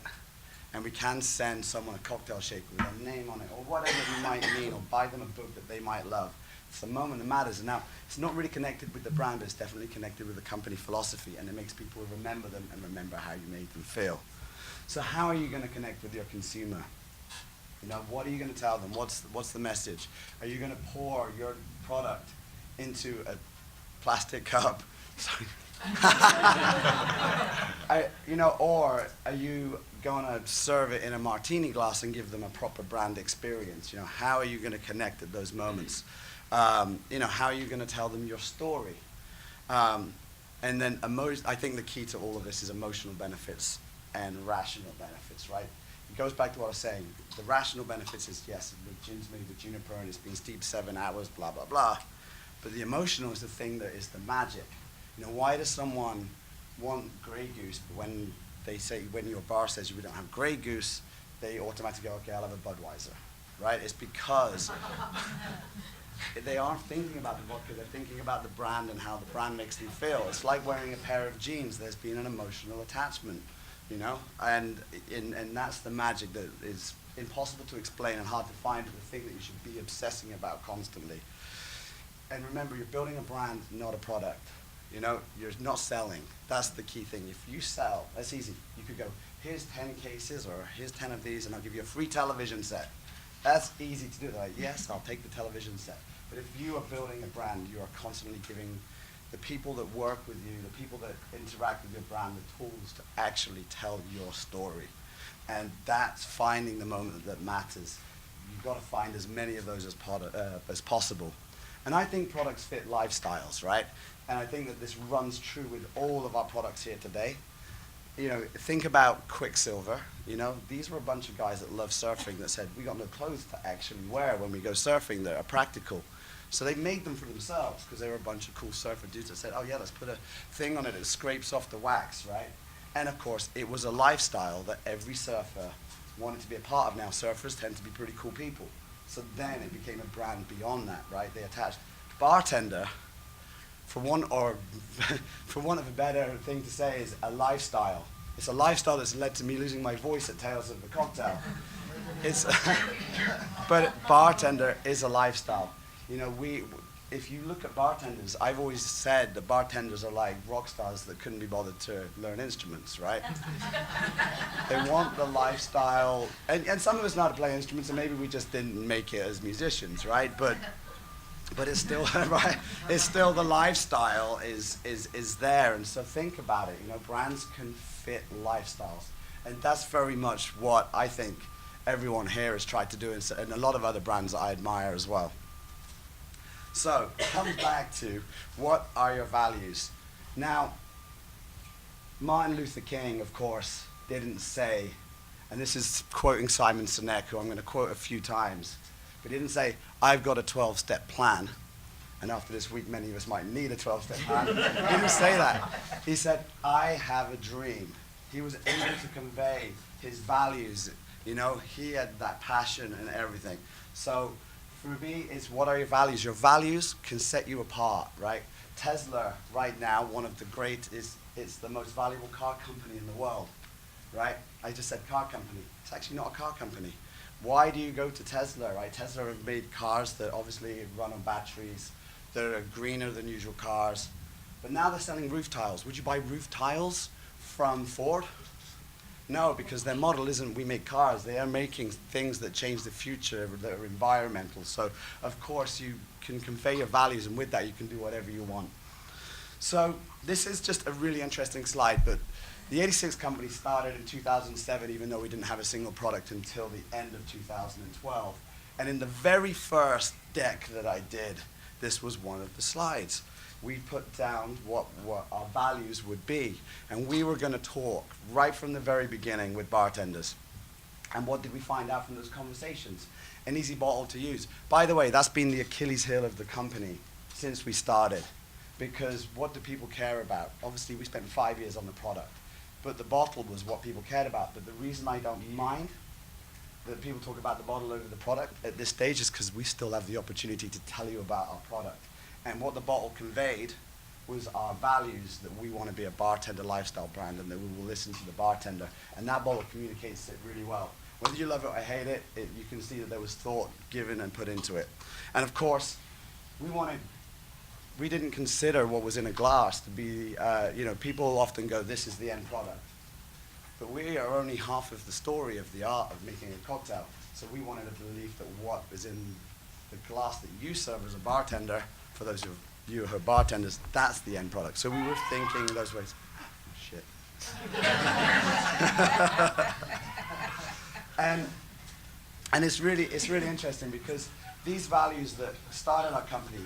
And we can send someone a cocktail shaker with a name on it, or whatever it might mean, or buy them a book that they might love. It's the moment that matters. And now, it's not really connected with the brand, but it's definitely connected with the company philosophy, and it makes people remember them and remember how you made them feel. So how are you going to connect with your consumer? You know, what are you going to tell them? What's the message? Are you going to pour your product into a plastic cup? Sorry. You know, or are you going to serve it in a martini glass and give them a proper brand experience? You know, how are you going to connect at those moments? You know, how are you going to tell them your story? And then I think the key to all of this is emotional benefits and rational benefits, right? It goes back to what I was saying. The rational benefits is, yes, the gin's made with juniper and it's been steeped 7 hours, blah, blah, blah. But the emotional is the thing that is the magic. You know, why does someone want Grey Goose, but when your bar says we don't have Grey Goose, they automatically go, okay, I'll have a Budweiser, right? It's because they aren't thinking about the vodka, they're thinking about the brand and how the brand makes them feel. It's like wearing a pair of jeans. There's been an emotional attachment, you know? And that's the magic that is impossible to explain and hard to find, but the thing that you should be obsessing about constantly. And remember, you're building a brand, not a product. You know, you're not selling. That's the key thing. If you sell, that's easy. You could go, here's 10 cases, or here's 10 of these, and I'll give you a free television set. That's easy to do. They're like, yes, I'll take the television set. But if you are building a brand, you are constantly giving the people that work with you, the people that interact with your brand, the tools to actually tell your story. And that's finding the moment that matters. You've got to find as many of those as possible. And I think products fit lifestyles, right? And I think that this runs true with all of our products here today. You know, think about Quicksilver. You know, these were a bunch of guys that love surfing that said, we got no clothes to actually wear when we go surfing that are practical. So they made them for themselves because they were a bunch of cool surfer dudes that said, oh yeah, let's put a thing on it that scrapes off the wax, right? And of course, it was a lifestyle that every surfer wanted to be a part of. Now, surfers tend to be pretty cool people. So then it became a brand beyond that, right? They attached bartender, for want of a better thing to say, is a lifestyle. It's a lifestyle that's led to me losing my voice at Tales of the Cocktail. But bartender is a lifestyle. You know, if you look at bartenders, I've always said that bartenders are like rock stars that couldn't be bothered to learn instruments, right? They want the lifestyle, and some of us know how to play instruments, and maybe we just didn't make it as musicians, right? But it's still right. It's still the lifestyle is there, and so think about it. You know, brands can fit lifestyles, and that's very much what I think everyone here has tried to do, and a lot of other brands I admire as well. So it comes back to, what are your values? Now, Martin Luther King, of course, didn't say, and this is quoting Simon Sinek, who I'm going to quote a few times, but he didn't say, I've got a 12-step plan, and after this week, many of us might need a 12-step plan. He didn't say that. He said, I have a dream. He was able to convey his values. You know, he had that passion and everything. So For me, it's what are your values? Your values can set you apart, right? Tesla, right now, one of the it's the most valuable car company in the world, right? I just said car company. It's actually not a car company. Why do you go to Tesla, right? Tesla have made cars that obviously run on batteries, that are greener than usual cars. But now they're selling roof tiles. Would you buy roof tiles from Ford? No, because their model isn't we make cars. They are making things that change the future, that are environmental. So, of course, you can convey your values, and with that, you can do whatever you want. So, this is just a really interesting slide, but the 86 company started in 2007, even though we didn't have a single product until the end of 2012. And in the very first deck that I did, this was one of the slides. We put down what our values would be. And we were going to talk right from the very beginning with bartenders. And what did we find out from those conversations? An easy bottle to use. By the way, that's been the Achilles heel of the company since we started. Because what do people care about? Obviously, we spent 5 years on the product. But the bottle was what people cared about. But the reason I don't mind that people talk about the bottle over the product at this stage is because we still have the opportunity to tell you about our product. And what the bottle conveyed was our values, that we want to be a bartender lifestyle brand and that we will listen to the bartender. And that bottle communicates it really well. Whether you love it or hate it, you can see that there was thought given and put into it. And of course, we didn't consider what was in a glass to be, people often go, this is the end product. But we are only half of the story of the art of making a cocktail. So we wanted to believe that what is in the glass that you serve as a bartender, for those of you who are bartenders, that's the end product. So we were thinking in those ways. Shit. and it's really interesting because these values that started our company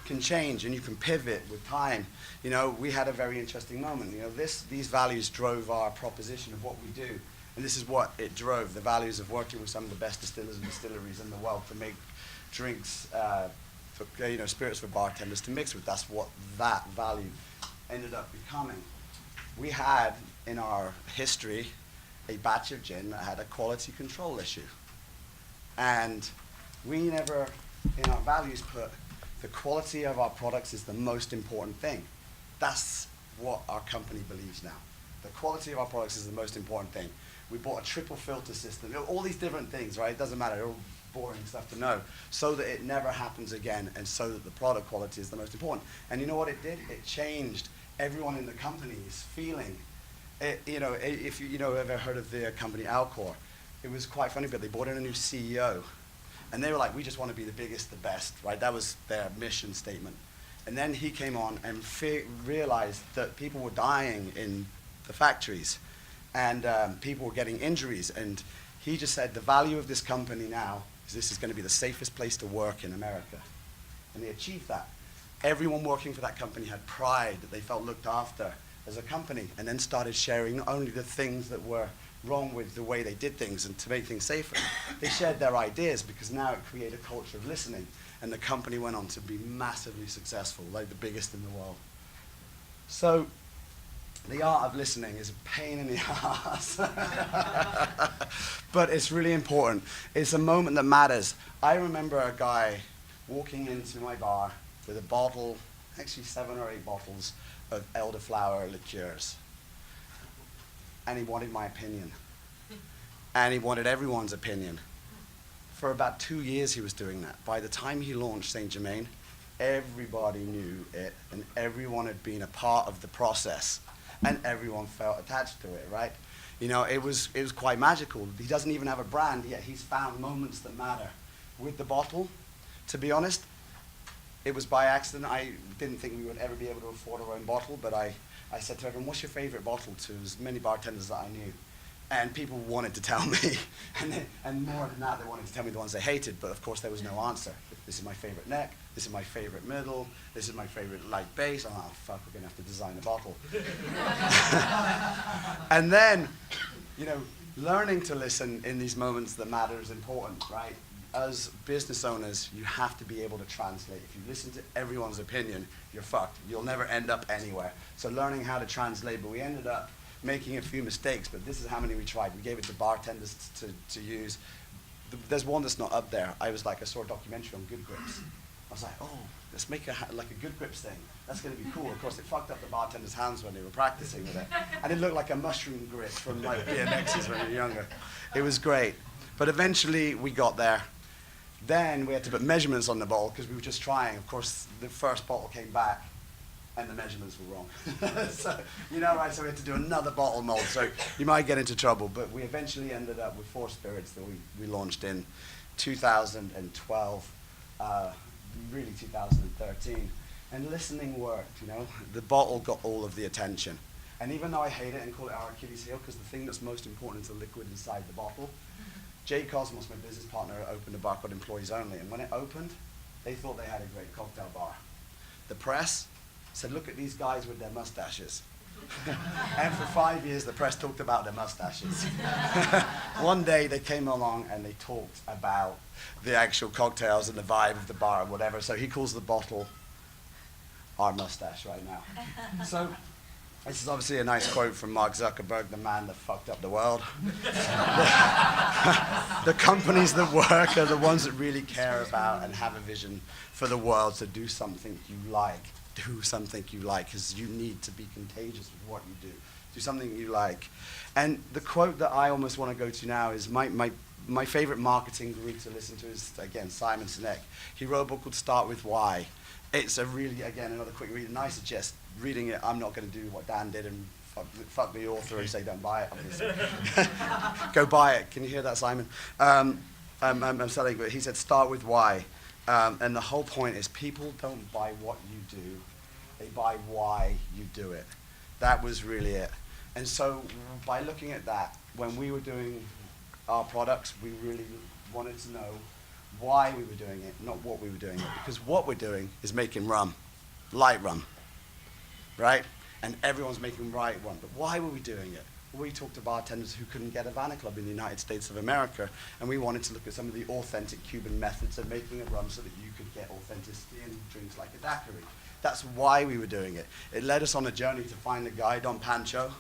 can change and you can pivot with time. You know, we had a very interesting moment. You know, these values drove our proposition of what we do. And this is what it drove, the values of working with some of the best distillers and distilleries in the world to make drinks, spirits for bartenders to mix with. That's what that value ended up becoming. We had, in our history, a batch of gin that had a quality control issue. And we never, in our values, put the quality of our products is the most important thing. That's what our company believes now. The quality of our products is the most important thing. We bought a triple filter system, all these different things, right? It doesn't matter, they're all boring stuff to know, so that it never happens again and so that the product quality is the most important. And you know what it did? It changed everyone in the company's feeling. If you ever heard of the company Alcor, it was quite funny, but they brought in a new CEO. And they were like, we just want to be the biggest, the best, right? That was their mission statement. And then he came on and realized that people were dying in the factories and people were getting injuries. And he just said, the value of this company now is this is going to be the safest place to work in America. And they achieved that. Everyone working for that company had pride that they felt looked after as a company, and then started sharing not only the things that were wrong with the way they did things and to make things safer. They shared their ideas because now it created a culture of listening, and the company went on to be massively successful, like the biggest in the world. So the art of listening is a pain in the ass, but it's really important. It's a moment that matters. I remember a guy walking into my bar with a bottle, actually 7 or 8 bottles of elderflower liqueurs. And he wanted my opinion. And he wanted everyone's opinion. For about 2 years he was doing that. By the time he launched Saint Germain, everybody knew it, and everyone had been a part of the process, and everyone felt attached to it, right? You know, it was quite magical. He doesn't even have a brand, yet he's found moments that matter. With the bottle, to be honest, it was by accident. I didn't think we would ever be able to afford our own bottle, but I said to everyone, what's your favorite bottle, to as many bartenders that I knew? And people wanted to tell me. And more than that, they wanted to tell me the ones they hated, but of course there was no answer. This is my favorite neck, this is my favorite middle, this is my favorite light base. Oh, fuck, we're gonna have to design a bottle. And then, you know, learning to listen in these moments that matter is important, right? As business owners, you have to be able to translate. If you listen to everyone's opinion, you're fucked. You'll never end up anywhere. So learning how to translate, but we ended up making a few mistakes, but this is how many we tried. We gave it to bartenders to use. there's one that's not up there. I saw a documentary on good grips. I was like, oh, let's make like a good grips thing. That's going to be cool. Of course, it fucked up the bartender's hands when they were practicing with it. And it looked like a mushroom grip from like BMXs when you were younger. It was great. But eventually we got there. Then we had to put measurements on the bottle because we were just trying. Of course, the first bottle came back and the measurements were wrong. So, you know, right, so we had to do another bottle mold. So you might get into trouble. But we eventually ended up with 4 spirits that we launched in 2012, really 2013. And listening worked, you know. The bottle got all of the attention. And even though I hate it and call it our Achilles heel, because the thing that's most important is the liquid inside the bottle, Jay Cosmos, my business partner, opened a bar called Employees Only. And when it opened, they thought they had a great cocktail bar. The press said, look at these guys with their mustaches. And for 5 years, the press talked about their mustaches. One day, they came along and they talked about the actual cocktails and the vibe of the bar and whatever. So he calls the bottle our mustache right now. So this is obviously a nice quote from Mark Zuckerberg, the man that fucked up the world. The companies that work are the ones that really care about and have a vision for the world to do something you like. Do something you like, because you need to be contagious with what you do. Do something you like. And the quote that I almost want to go to now is my favorite marketing guru to listen to is, again, Simon Sinek. He wrote a book called Start With Why. It's a really, again, another quick read, and I suggest reading it. I'm not going to do what Dan did and fuck the author and say don't buy it, obviously. Go buy it. Can you hear that, Simon? I'm selling, but he said start with why. And the whole point is people don't buy what you do, they buy why you do it. That was really it. And so by looking at that, when we were doing our products, we really wanted to know why we were doing it, not what we were doing it. Because what we're doing is making rum, light rum, right? And everyone's making right rum. But why were we doing it? We talked to bartenders who couldn't get a Havana Club in the United States of America, and we wanted to look at some of the authentic Cuban methods of making a rum so that you could get authenticity in drinks like a daiquiri. That's why we were doing it. It led us on a journey to find a guy, Don Pancho,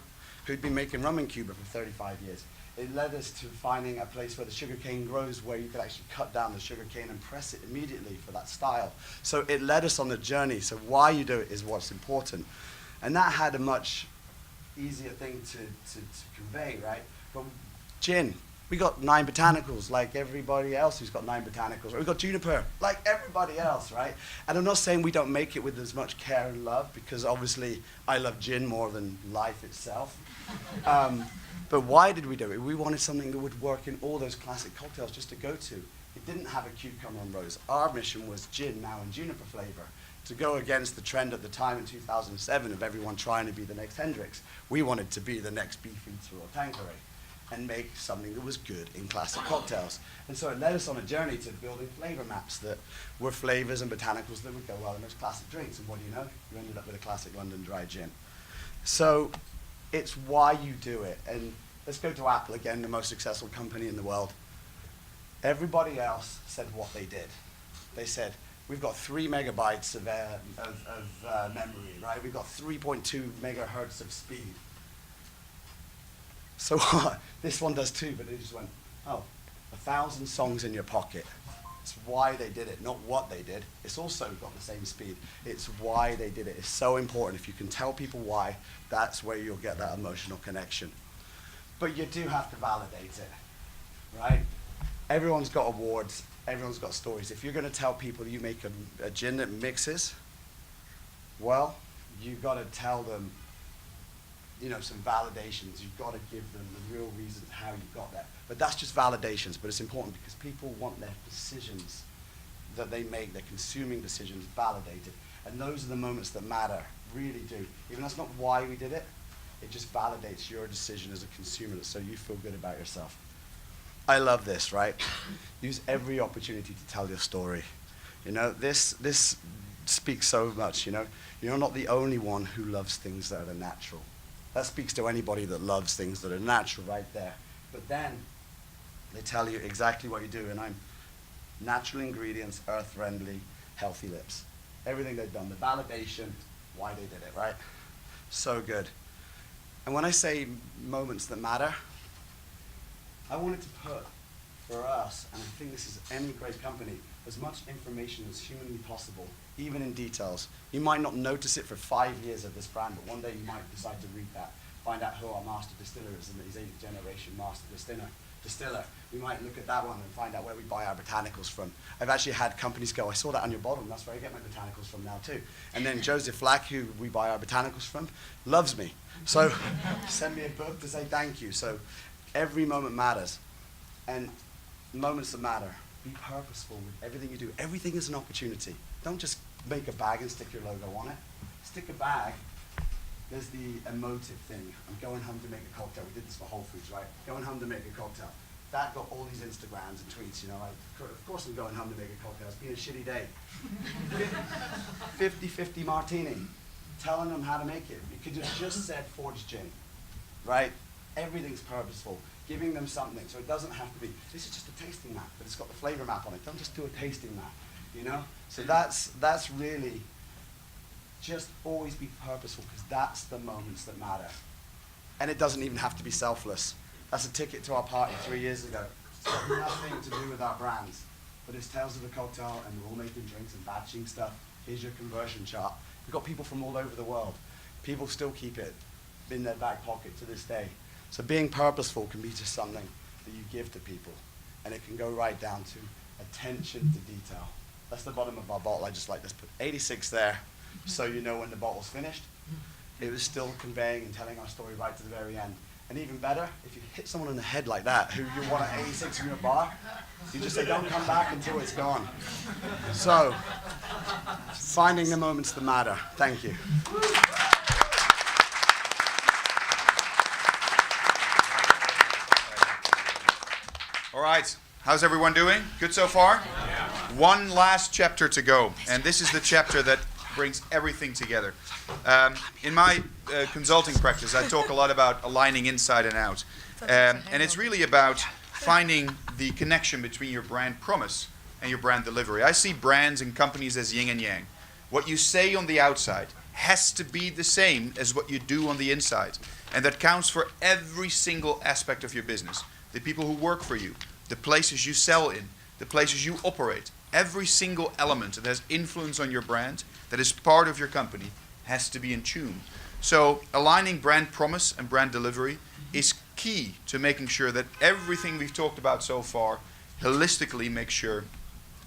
who'd been making rum in Cuba for 35 years. It led us to finding a place where the sugarcane grows, where you could actually cut down the sugarcane and press it immediately for that style. So it led us on a journey. So why you do it is what's important. And that had a much easier thing to convey, right? But gin, we got 9 botanicals like everybody else who's got 9 botanicals. Or we got juniper like everybody else, right? And I'm not saying we don't make it with as much care and love, because obviously I love gin more than life itself. But why did we do it? We wanted something that would work in all those classic cocktails just to go to. It didn't have a cucumber and rose. Our mission was gin now in juniper flavor, to go against the trend at the time in 2007 of everyone trying to be the next Hendrix. We wanted to be the next Beefeater or Tanqueray and make something that was good in classic cocktails. And so it led us on a journey to building flavor maps that were flavors and botanicals that would go well in those classic drinks. And what do you know? You ended up with a classic London dry gin. So it's why you do it. And let's go to Apple again, the most successful company in the world. Everybody else said what they did. They said, we've got 3 megabytes of memory, right? We've got 3.2 megahertz of speed. So this one does too, but it just went, oh, 1,000 songs in your pocket. It's why they did it, not what they did. It's also got the same speed. It's why they did it. It's so important. If you can tell people why, that's where you'll get that emotional connection. But you do have to validate it, right? Everyone's got awards. Everyone's got stories. If you're going to tell people you make a gin that mixes, well, you've got to tell them, you know, some validations. You've got to give them the real reasons how you got there. But that's just validations. But it's important because people want their decisions that they make, their consuming decisions, validated. And those are the moments that matter, really do. Even that's not why we did it. It just validates your decision as a consumer so you feel good about yourself. I love this, right? Use every opportunity to tell your story. You know, this speaks so much, you know. You're not the only one who loves things that are natural. That speaks to anybody that loves things that are natural right there. But then they tell you exactly what you do, and I'm natural ingredients, earth-friendly, healthy lips. Everything they've done, the validation, why they did it, right? So good. And when I say moments that matter, I wanted to put for us, and I think this is any great company, as much information as humanly possible, even in details. You might not notice it for 5 years of this brand, but one day you might decide to read that, find out who our master distiller is, and that he's 8th generation master distiller. We might look at that one and find out where we buy our botanicals from. I've actually had companies go, I saw that on your bottom, that's where I get my botanicals from now too. And then Joseph Flack, who we buy our botanicals from, loves me. So send me a book to say thank you. So every moment matters. And moments that matter. Be purposeful with everything you do. Everything is an opportunity. Don't just make a bag and stick your logo on it. Stick a bag. There's the emotive thing. I'm going home to make a cocktail. We did this for Whole Foods, right? Going home to make a cocktail. That got all these Instagrams and tweets, you know, like, of course I'm going home to make a cocktail. It's been a shitty day. 50-50 martini. Telling them how to make it. You could have just said forged gin, right? Everything's purposeful. Giving them something, so it doesn't have to be, this is just a tasting map, but it's got the flavor map on it. Don't just do a tasting map, you know? So that's really, just always be purposeful, because that's the moments that matter. And it doesn't even have to be selfless. That's a ticket to our party 3 years ago. It's got nothing to do with our brands, but it's Tales of a Cocktail, and we're all making drinks and batching stuff. Here's your conversion chart. We've got people from all over the world. People still keep it in their back pocket to this day. So being purposeful can be just something that you give to people, and it can go right down to attention to detail. That's the bottom of our bottle. I just like this. Put 86 there, so you know when the bottle's finished. It was still conveying and telling our story right to the very end. And even better, if you hit someone in the head like that, who you want at 86 in your bar, you just say, don't come back until it's gone. So, finding the moments that matter. Thank you. All right, how's everyone doing? Good so far? Yeah. One last chapter to go, and this is the chapter that brings everything together. In my consulting practice, I talk a lot about aligning inside and out, and it's really about finding the connection between your brand promise and your brand delivery. I see brands and companies as yin and yang. What you say on the outside has to be the same as what you do on the inside, and that counts for every single aspect of your business. The people who work for you, the places you sell in, the places you operate. Every single element that has influence on your brand, that is part of your company, has to be in tune. So aligning brand promise and brand delivery is key to making sure that everything we've talked about so far holistically makes sure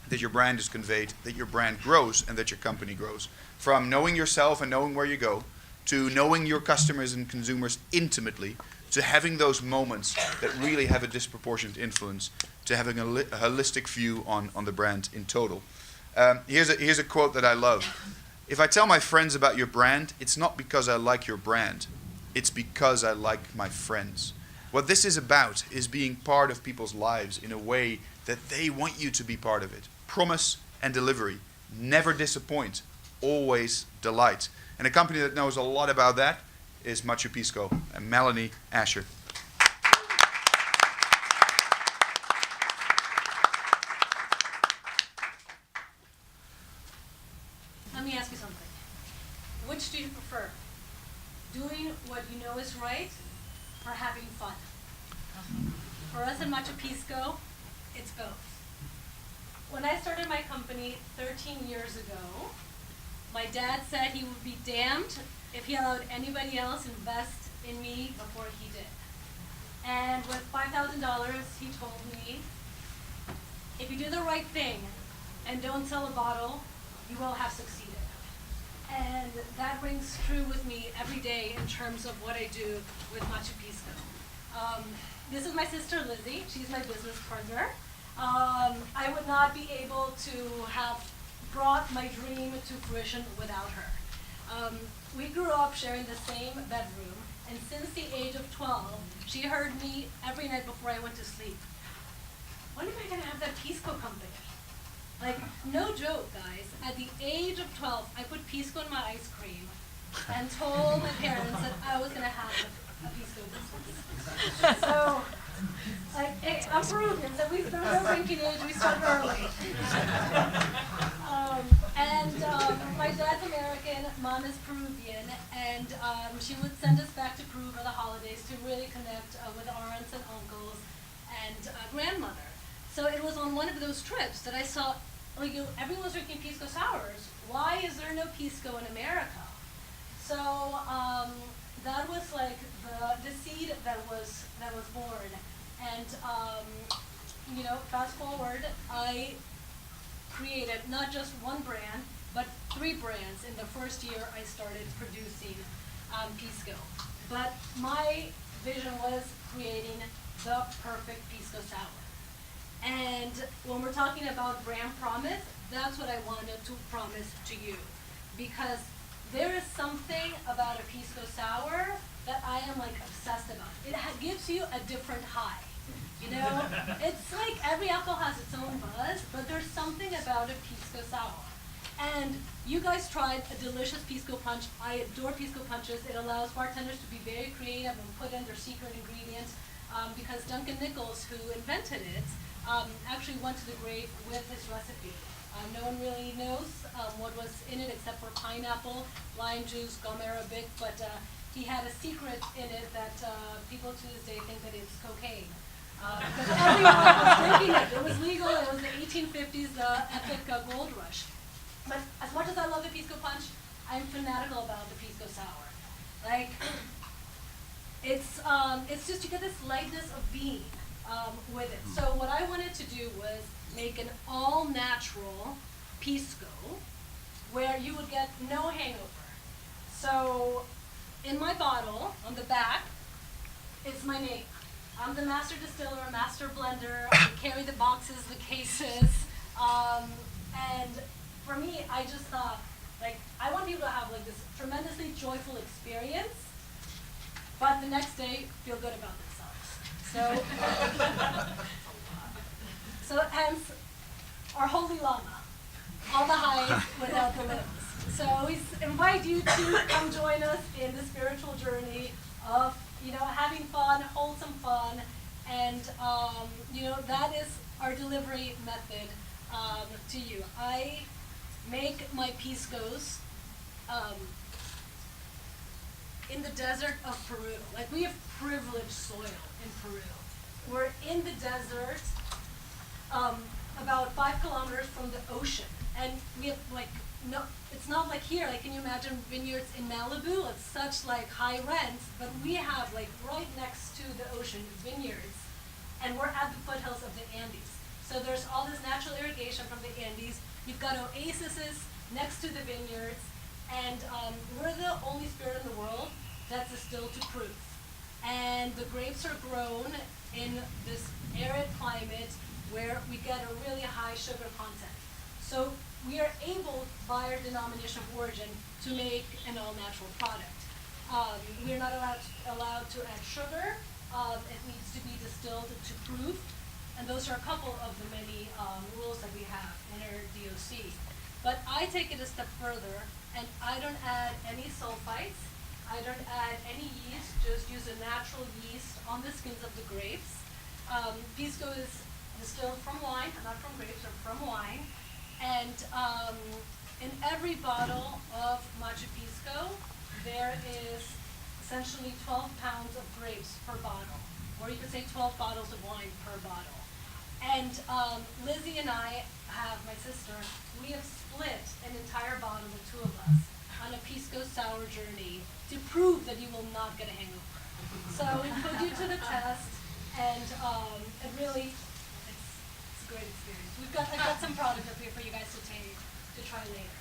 that your brand is conveyed, that your brand grows, and that your company grows. From knowing yourself and knowing where you go, to knowing your customers and consumers intimately, to having those moments that really have a disproportionate influence, to having a holistic view on the brand in total. Here's a quote that I love. If I tell my friends about your brand, it's not because I like your brand. It's because I like my friends. What this is about is being part of people's lives in a way that they want you to be part of it. Promise and delivery. Never disappoint. Always delight. And a company that knows a lot about that is Machu Pisco and Melanie Asher. Let me ask you something. Which do you prefer? Doing what you know is right or having fun? For us in Machu Pisco, it's both. When I started my company 13 years ago, my dad said he would be damned if he allowed anybody else invest in me before he did. And with $5,000, he told me, if you do the right thing and don't sell a bottle, you will have succeeded. And that rings true with me every day in terms of what I do with Machu Pisco. This is my sister Lizzie. She's my business partner. I would not be able to have brought my dream to fruition without her. We grew up sharing the same bedroom, and since the age of 12, she heard me every night before I went to sleep. When am I going to have that Pisco company? Like, no joke, guys. At the age of 12, I put Pisco in my ice cream and told my parents that I was going to have a Pisco business. So, like, hey, I'm Peruvian, so there's no drinking age, we start early. My dad's American, mom is Peruvian, and she would send us back to Peru for the holidays to really connect with aunts and uncles and grandmother. So it was on one of those trips that I saw, like, everyone's drinking Pisco sours. Why is there no Pisco in America? So that was like the seed that was born. And you know, fast forward, I created not just one brand, but 3 brands in the first year I started producing Pisco. But my vision was creating the perfect Pisco sour. And when we're talking about brand promise, that's what I wanted to promise to you. Because there is something about a Pisco sour that I am like obsessed about. It gives you a different high. You know, it's like every alcohol has its own buzz, but there's something about a Pisco sour. And you guys tried a delicious Pisco Punch. I adore Pisco Punches. It allows bartenders to be very creative and put in their secret ingredients because Duncan Nichols, who invented it, actually went to the grave with his recipe. No one really knows what was in it except for pineapple, lime juice, gum arabic, but he had a secret in it that people to this day think that it's cocaine. Because everyone was drinking it. It was legal. It was the 1850s, the epic gold rush. But as much as I love the Pisco Punch, I'm fanatical about the Pisco Sour. Like, it's just you get this lightness of being with it. So what I wanted to do was make an all-natural Pisco where you would get no hangover. So in my bottle, on the back, is my name. I'm the master distiller, master blender. I carry the boxes, the cases, and for me, I just thought, like, I want people to have like this tremendously joyful experience, but the next day feel good about themselves. So hence our holy llama, all the highs without the lows. So we invite you to come join us in the spiritual journey of, you know, having fun, wholesome fun, and you know, that is our delivery method to you. I make my Piscos in the desert of Peru. Like, we have privileged soil in Peru. We're in the desert, about 5 kilometers from the ocean, and we have like no. It's not like here. Like, can you imagine vineyards in Malibu? It's such like high rents, but we have like right next to the ocean vineyards, and we're at the foothills of the Andes. So there's all this natural irrigation from the Andes. You've got oases next to the vineyards, and we're the only spirit in the world that's distilled to proof. And the grapes are grown in this arid climate where we get a really high sugar content. So we are able, by our denomination of origin, to make an all-natural product. We are not allowed to add sugar. It needs to be distilled to proof. And those are a couple of the many rules that we have in our DOC. But I take it a step further, and I don't add any sulfites. I don't add any yeast, just use a natural yeast on the skins of the grapes. Pisco is distilled from wine, not from grapes, or from wine. And in every bottle of Machu Pisco, there is essentially 12 pounds of grapes per bottle, or you could say 12 bottles of wine per bottle. And Lizzie and I have, my sister, we have split an entire bottle, the two of us, on a Pisco sour journey to prove that you will not get a hangover. So we put you to the test, and it really, it's a great experience. I've got some product up here for you guys to try later.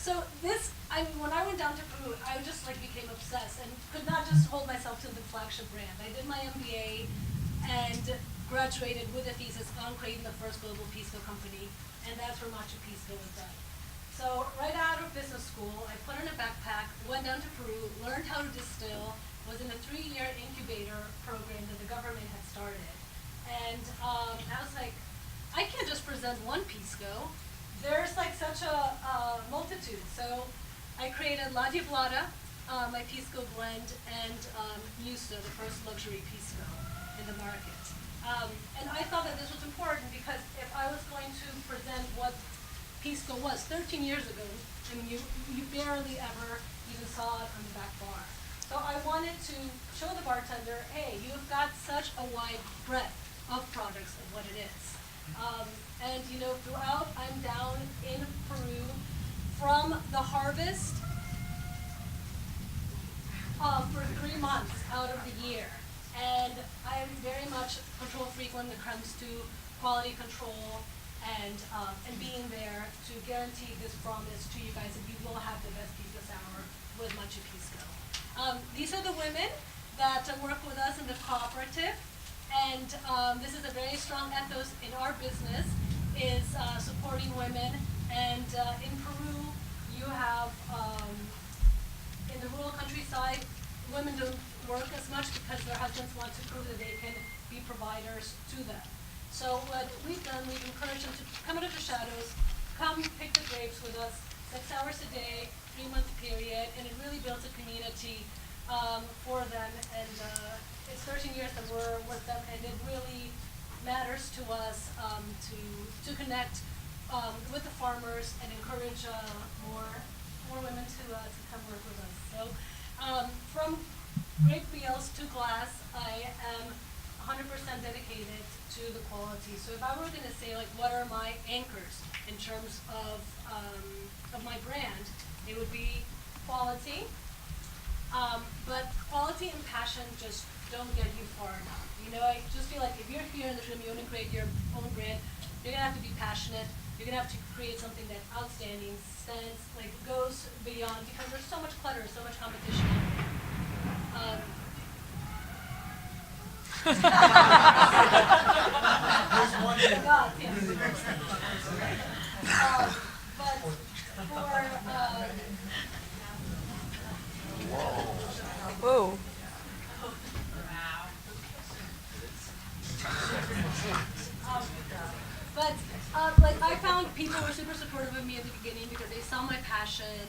So this, when I went down to Peru, I just like became obsessed and could not just hold myself to the flagship brand. I did my MBA and graduated with a thesis on creating the first global Pisco company, and that's where Machu Pisco was done. So right out of business school, I put in a backpack, went down to Peru, learned how to distill, was in a 3-year incubator program that the government had started. And I was like, I can't just present one Pisco. There's like such a multitude. So I created La Diablada, my Pisco blend, and Musa, the first luxury Pisco in the market. And I thought that this was important because if I was going to present what Pisco was 13 years ago, I mean, you barely ever even saw it on the back bar. So I wanted to show the bartender, hey, you've got such a wide breadth of products of what it is. And you know, throughout, I'm down in Peru from the harvest for 3 months out of the year. And I am very much control freak when it comes to quality control and being there to guarantee this promise to you guys that you will have the best pisco sour with Machu Pisco. These are the women that work with us in the cooperative, and this is a very strong ethos in our business, is supporting women. And in Peru, you have, in the rural countryside, women don't work as much because their husbands want to prove that they can be providers to them. So what we've done, we've encouraged them to come out of the shadows, come pick the grapes with us, 6 hours a day, 3-month period, and it really builds a community for them. And it's 13 years that we're with them, and it really matters to us to connect with the farmers and encourage more women to come work with us. So from grape fields to glass, I am 100% dedicated to the quality. So if I were going to say, like, what are my anchors in terms of my brand, it would be quality. But quality and passion just don't get you far enough. You know, I just feel like if you're here in this room, you want to create your own brand, you're going to have to be passionate. You're going to have to create something that's outstanding, stands, like, goes beyond, because there's so much clutter, so much competition out there. God, yeah. But for Whoa. but like, I found people were super supportive of me at the beginning because they saw my passion.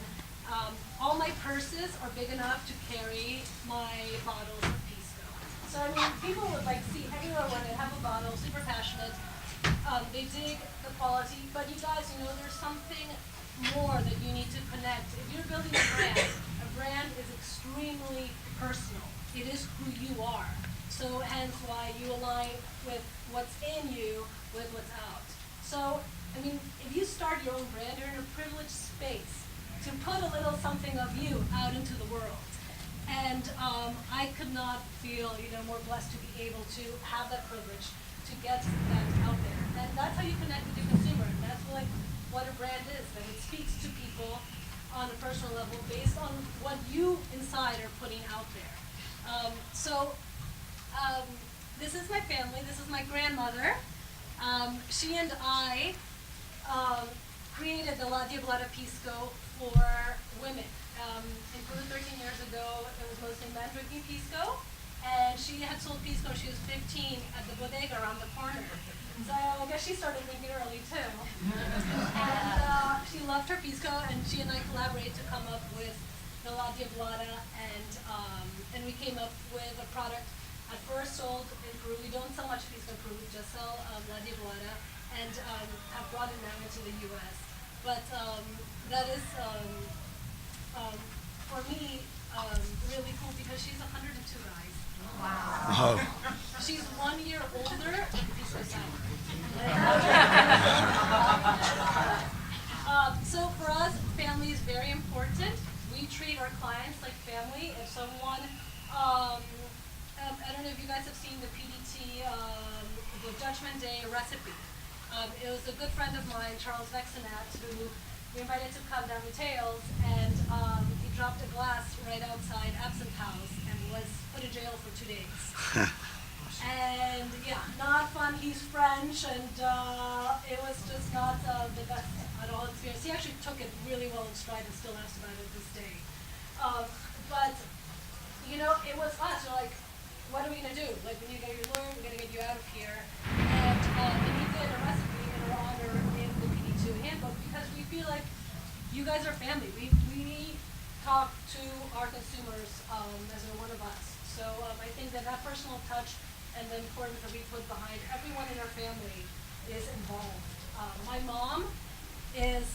All my purses are big enough to carry my bottles of Pisco. So I mean, people would like see everywhere when they have a bottle, super passionate. They dig the quality, but you guys, you know, there's something more that you need to connect. If you're building a brand is extremely personal. It is who you are. So hence why you align with what's in you with what's out. So, I mean, if you start your own brand, you're in a privileged space to put a little something of you out into the world. And I could not feel, you know, more blessed to be able to have that privilege to get that out there. And that's how you connect with your consumer. And that's like what a brand is, that it speaks to people on a personal level based on what you inside are putting out there. This is my family. This is my grandmother. She and I created the La Diablada Pisco for women. In Peru 13 years ago, it was mostly men drinking Pisco, and she had sold Pisco when she was 15 at the bodega around the corner. So I guess she started drinking early too. And she loved her Pisco, and she and I collaborated to come up with the La Diablada, and we came up with a product at first sold in Peru. We don't sell much Pisco in Peru, we just sell La Diablada, and have brought it now into the U.S. But that is, for me, really cool because she's 102, guys. Wow. She's 1 year older than Pisco Sour. So for us, family is very important. We treat our clients like family. If someone, I don't know if you guys have seen the PDT, the Judgment Day recipe. It was a good friend of mine, Charles Vexenat, who we invited to come down Mateos, and he dropped a glass right outside Absinthe House and was put in jail for 2 days. And yeah, not fun. He's French, and it was just not the best at all experience. He actually took it really well in stride and still laughs about it this day. But you know, it was us. We're like, what are we gonna do? Like, we need to get your lawyer. We gotta get you out of here. And he did a recipe in our honor in the PD2 handbook because we feel like you guys are family. We talk to our consumers as they're one of us. So I think that personal touch and the importance that we put behind everyone in our family is involved. My mom is,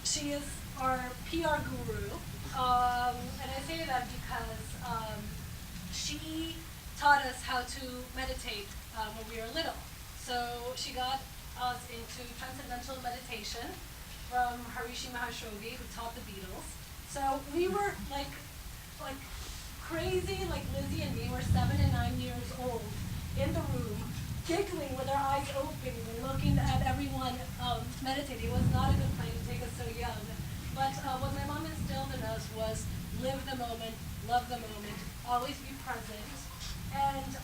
she is our PR guru, and I say that because she taught us how to meditate when we were little. So she got us into transcendental meditation from Harishi Mahashogi, who taught the Beatles. So we were like crazy, like Lizzie and me were 7 and 9 years old in the room, giggling with our eyes open and looking at everyone meditating. It was not a good plan to take us so young. But what my mom instilled in us was live the moment, love the moment, always be present. And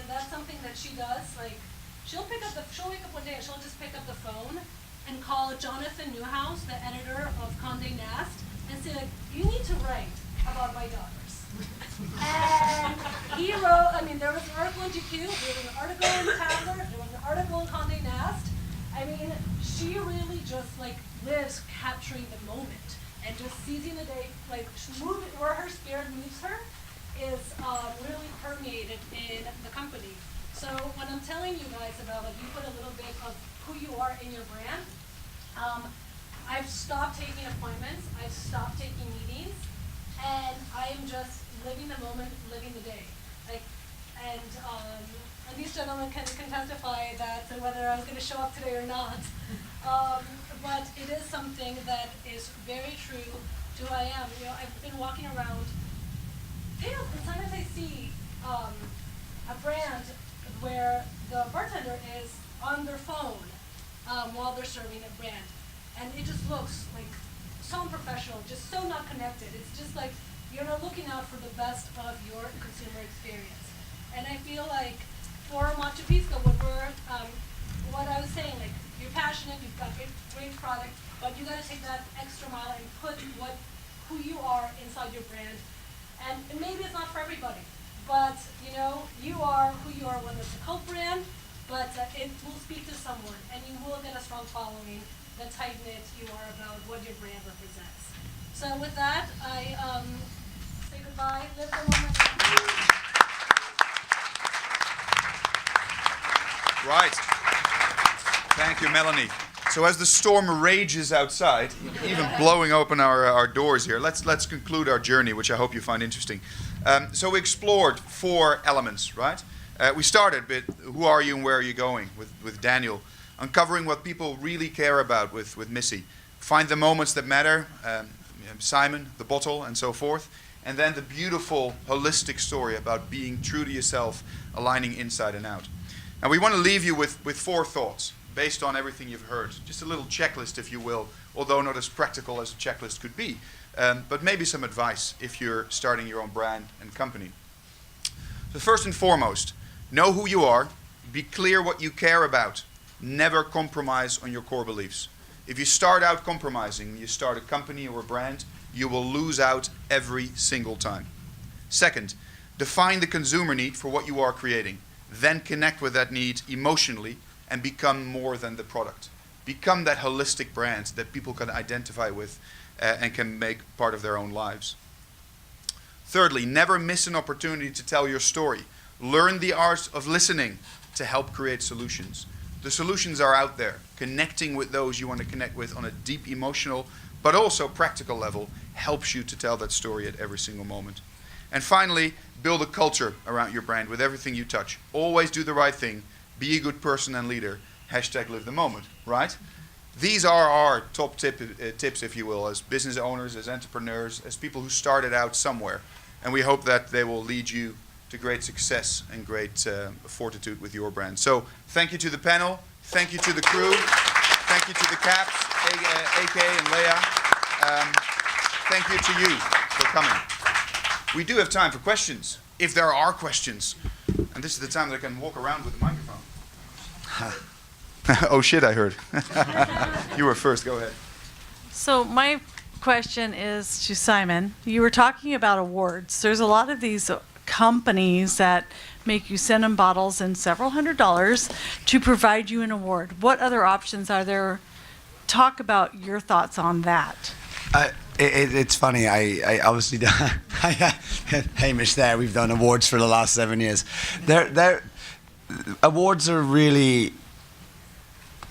that's something that she does. Like, she'll wake up one day and she'll just pick up the phone and call Jonathan Newhouse, the editor of Condé Nast, and say, like, you need to write about my daughters. And he wrote, I mean, there was an article in GQ, there was an article in Tabler, there was an article in Condé Nast. I mean, she really just like lives capturing the moment and just seizing the day, like moving where her spirit moves her is really permeated in the company. So when I'm telling you guys about, like, you put a little bit of who you are in your brand, I've stopped taking appointments, I've stopped taking meetings, and I am just living the moment, living the day. Like, and these gentlemen can testify that whether I was going to show up today or not. But it is something that is very true to who I am. You know, I've been walking around. And sometimes I see a brand where the bartender is on their phone while they're serving a brand, and it just looks like so unprofessional, just so not connected. It's just like you're not looking out for the best of your consumer experience. And I feel like for Machu Picchu, what I was saying, like, you're passionate, you've got great product, but you got to take that extra mile and put who you are inside your brand. And maybe it's not for everybody, but you know, you are who you are, whether it's a cult brand, but it will speak to someone, and you will get a strong following. The tight-knit you are about what your brand represents. So with that, I say goodbye. Live the moment. Right. Thank you, Melanie. So as the storm rages outside, even blowing open our doors here, let's conclude our journey, which I hope you find interesting. So we explored 4 elements, right? We started with who are you and where are you going with Daniel, uncovering what people really care about with Missy. Find the moments that matter, Simon, the bottle, and so forth. And then the beautiful, holistic story about being true to yourself, aligning inside and out. Now we want to leave you with 4 thoughts based on everything you've heard. Just a little checklist, if you will, although not as practical as a checklist could be. But maybe some advice if you're starting your own brand and company. So first and foremost, know who you are, be clear what you care about, never compromise on your core beliefs. If you start out compromising, you start a company or a brand, you will lose out every single time. Second, define the consumer need for what you are creating. Then connect with that need emotionally and become more than the product. Become that holistic brand that people can identify with and can make part of their own lives. Thirdly, never miss an opportunity to tell your story. Learn the art of listening to help create solutions. The solutions are out there. Connecting with those you want to connect with on a deep emotional but also practical level helps you to tell that story at every single moment. And finally, build a culture around your brand with everything you touch. Always do the right thing. Be a good person and leader. Hashtag live the moment, right? These are our top tips, if you will, as business owners, as entrepreneurs, as people who started out somewhere. And we hope that they will lead you to great success and great fortitude with your brand. So thank you to the panel. Thank you to the crew. Thank you to the Caps, AK and Leah. Thank you to you for coming. We do have time for questions, if there are questions. And this is the time that I can walk around with the microphone. Oh shit, I heard. You were first, go ahead. So my question is to Simon. You were talking about awards. There's a lot of these companies that make you send them bottles and several $100s to provide you an award. What other options are there? Talk about your thoughts on that. It's funny. I obviously Hamish there. We've done awards for the last 7 years. Awards are really.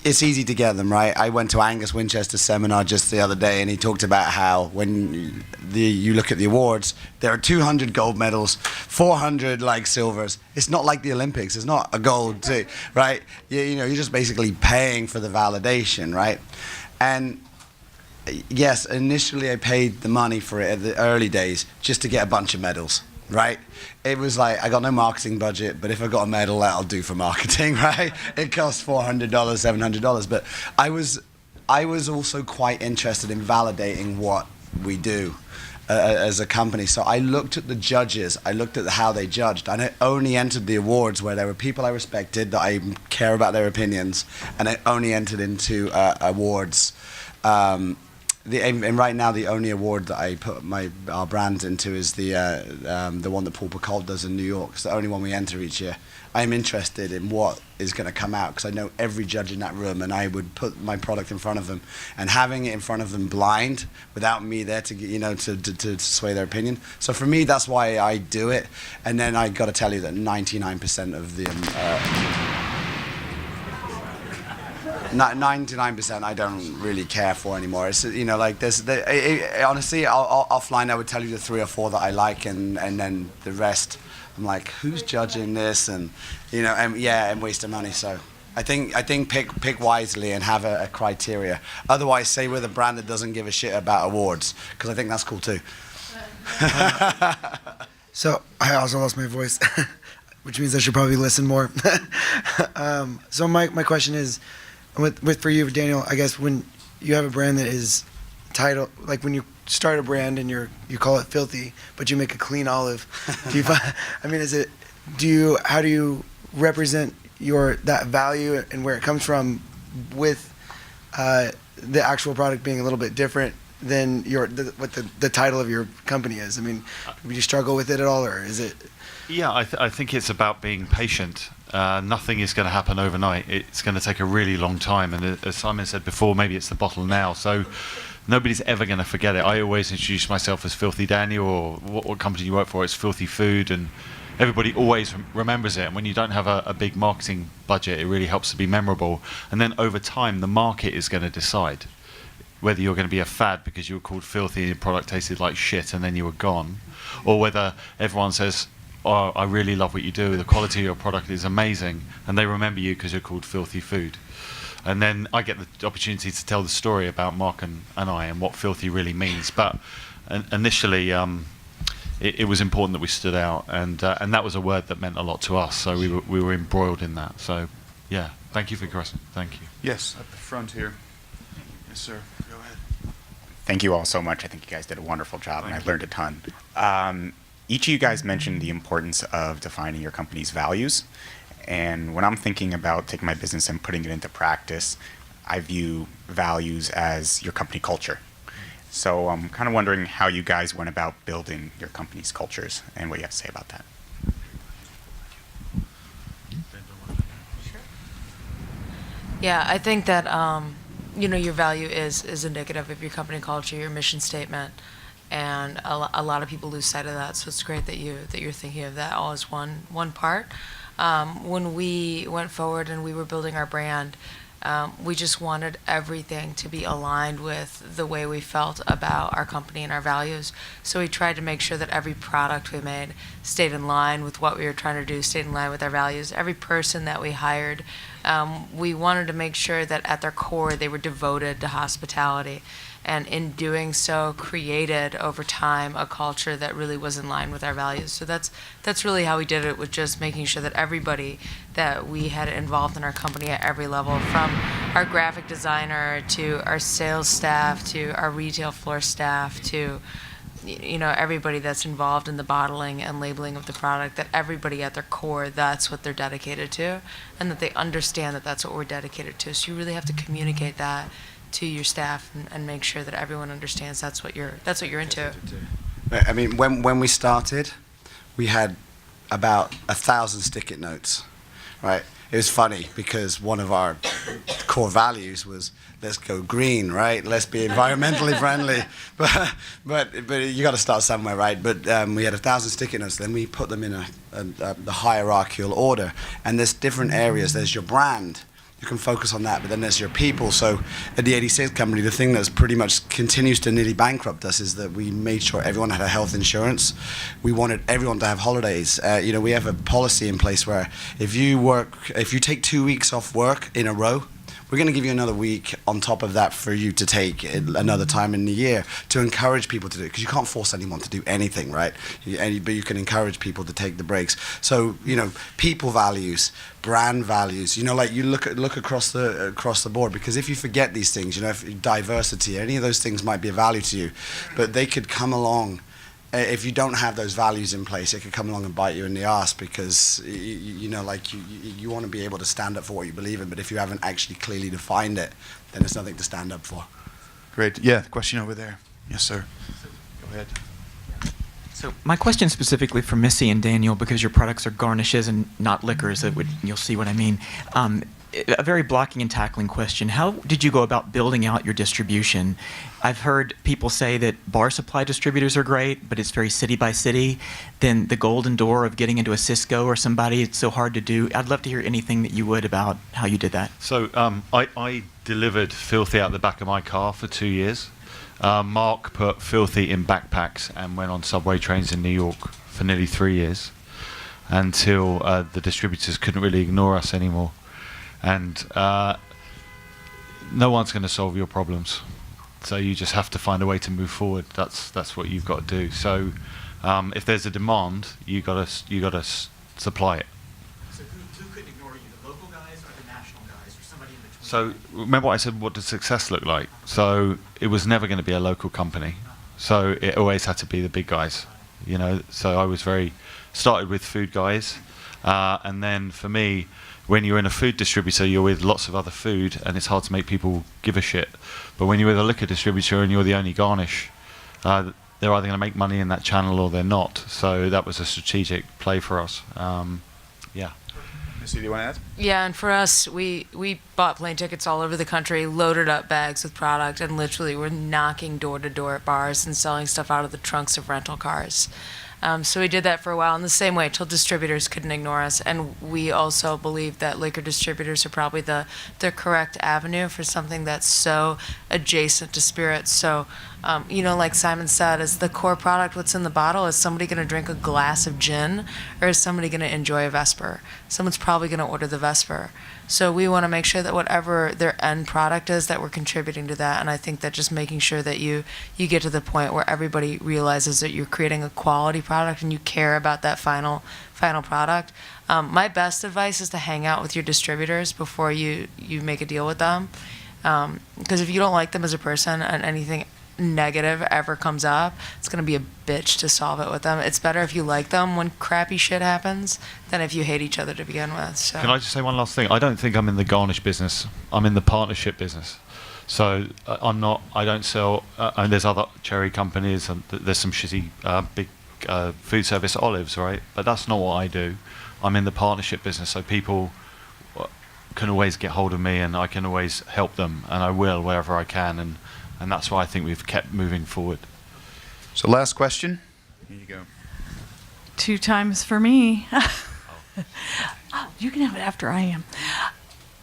it's easy to get them, right? I went to Angus Winchester's seminar just the other day, and he talked about how when you look at the awards, there are 200 gold medals, 400 like silvers. It's not like the Olympics. It's not a gold, too, right? You know, you're just basically paying for the validation, right? And yes, initially I paid the money for it at the early days just to get a bunch of medals, right? It was like, I got no marketing budget, but if I got a medal, that'll do for marketing, right? It costs $400, $700. But I was also quite interested in validating what we do as a company. So I looked at the judges, I looked at how they judged, and I only entered the awards where there were people I respected, that I care about their opinions, and I only entered into awards. And right now, the only award that I put our brand into is the one that Paul Picard does in New York. It's the only one we enter each year. I'm interested in what is going to come out because I know every judge in that room, and I would put my product in front of them, and having it in front of them blind, without me there to sway their opinion. So for me, that's why I do it. And then I got to tell you that 99% of the 99% I don't really care for anymore. It's, you know, like honestly, offline I would tell you the 3 or 4 that I like, and then the rest I'm like, who's judging this, and you know, and wasting money. So I think pick wisely and have a criteria. Otherwise, say we're the brand that doesn't give a shit about awards, because I think that's cool too. So I also lost my voice, which means I should probably listen more. So my question is, for you, Daniel, I guess when you have a brand that is titled, like when you start a brand and you call it Filthy, but you make a clean olive, do you find, I mean, how do you represent that value and where it comes from with the actual product being a little bit different than what the title of your company is? I mean, do you struggle with it at all, or is it? Yeah, I think it's about being patient. Nothing is going to happen overnight. It's going to take a really long time. And as Simon said before, maybe it's the bottle now. So nobody's ever going to forget it. I always introduce myself as Filthy Daniel, or what company you work for, it's Filthy Food. And everybody always remembers it. And when you don't have a big marketing budget, it really helps to be memorable. And then over time, the market is going to decide whether you're going to be a fad because you were called Filthy and your product tasted like shit and then you were gone, or whether everyone says, oh, I really love what you do, the quality of your product is amazing, and they remember you because you're called Filthy Food. And then I get the opportunity to tell the story about Mark and I and what filthy really means. But initially, it was important that we stood out, and that was a word that meant a lot to us, so we were embroiled in that. So, yeah, thank you for your question. Thank you. Yes, at the front here. Yes, sir. Go ahead. Thank you all so much. I think you guys did a wonderful job, and I learned a ton. Each of you guys mentioned the importance of defining your company's values. And when I'm thinking about taking my business and putting it into practice, I view values as your company culture. So I'm kind of wondering how you guys went about building your company's cultures and what you have to say about that. Yeah, I think that your value is indicative of your company culture, your mission statement, and a lot of people lose sight of that. So it's great that you're thinking of that all as one part. When we went forward and we were building our brand, we just wanted everything to be aligned with the way we felt about our company and our values. So we tried to make sure that every product we made stayed in line with what we were trying to do, stayed in line with our values. Every person that we hired, we wanted to make sure that at their core they were devoted to hospitality. And in doing so, created over time a culture that really was in line with our values. So that's really how we did it, with just making sure that everybody that we had involved in our company at every level, from our graphic designer to our sales staff to our retail floor staff to everybody that's involved in the bottling and labeling of the product, that everybody at their core, that's what they're dedicated to, and that they understand that that's what we're dedicated to. So you really have to communicate that to your staff and make sure that everyone understands that's what you're into. I mean, when we started, we had about 1,000 stick-it notes, right? It was funny because one of our core values was let's go green, right? Let's be environmentally friendly. But you got to start somewhere, right? But we had 1,000 stick-it notes. Then we put them in the hierarchical order, and there's different areas. There's your brand. you can focus on that, but then there's your people. So at the 86 company, the thing that's pretty much continues to nearly bankrupt us is that we made sure everyone had a health insurance. We wanted everyone to have holidays. We have a policy in place where if you take 2 weeks off work in a row, we're going to give you another week on top of that for you to take another time in the year to encourage people to do it, because you can't force anyone to do anything, right? But you can encourage people to take the breaks. So, people values, brand values, like you look across the board, because if you forget these things, if diversity, any of those things might be a value to you, but they could come along. If you don't have those values in place, it could come along and bite you in the ass, because you want to be able to stand up for what you believe in, but if you haven't actually clearly defined it, then there's nothing to stand up for. Great. Yeah, the question over there. Yes, sir. Go ahead. So my question specifically for Missy and Daniel, because your products are garnishes and not liquors, you'll see what I mean. A very blocking and tackling question. How did you go about building out your distribution? I've heard people say that bar supply distributors are great, but it's very city by city. Then the golden door of getting into a Cisco or somebody, it's so hard to do. I'd love to hear anything that you would about how you did that. So I delivered Filthy out the back of my car for 2 years. Mark put Filthy in backpacks and went on subway trains in New York for nearly 3 years, until the distributors couldn't really ignore us anymore. And no one's going to solve your problems, so you just have to find a way to move forward. That's what you've got to do. So if there's a demand, you got to supply it. So who couldn't ignore you, the local guys or the national guys or somebody in between? So remember what I said, what does success look like? So it was never going to be a local company, so it always had to be the big guys, so I was started with food guys, and then for me, when you're in a food distributor, you're with lots of other food, and it's hard to make people give a shit. But when you're with a liquor distributor and you're the only garnish, they're either going to make money in that channel or they're not. So that was a strategic play for us. Yeah. Missy, do you want to add? Yeah, and for us, we bought plane tickets all over the country, loaded up bags with product, and literally were knocking door to door at bars and selling stuff out of the trunks of rental cars. So we did that for a while in the same way till distributors couldn't ignore us. And we also believe that liquor distributors are probably the correct avenue for something that's so adjacent to spirits. So, like Simon said, is the core product what's in the bottle? Is somebody going to drink a glass of gin, or is somebody going to enjoy a Vesper? Someone's probably going to order the Vesper. So we want to make sure that whatever their end product is, that we're contributing to that. And I think that just making sure that you get to the point where everybody realizes that you're creating a quality product and you care about that final product. My best advice is to hang out with your distributors before you make a deal with them. Because if you don't like them as a person and anything negative ever comes up, it's going to be a bitch to solve it with them. It's better if you like them when crappy shit happens than if you hate each other to begin with. So. Can I just say one last thing? I don't think I'm in the garnish business. I'm in the partnership business. So I don't sell, and there's other cherry companies, and there's some shitty big food service olives, right? But that's not what I do. I'm in the partnership business, so people can always get hold of me, and I can always help them, and I will wherever I can, and that's why I think we've kept moving forward. So last question. Here you go. 2 times for me. You can have it after I am.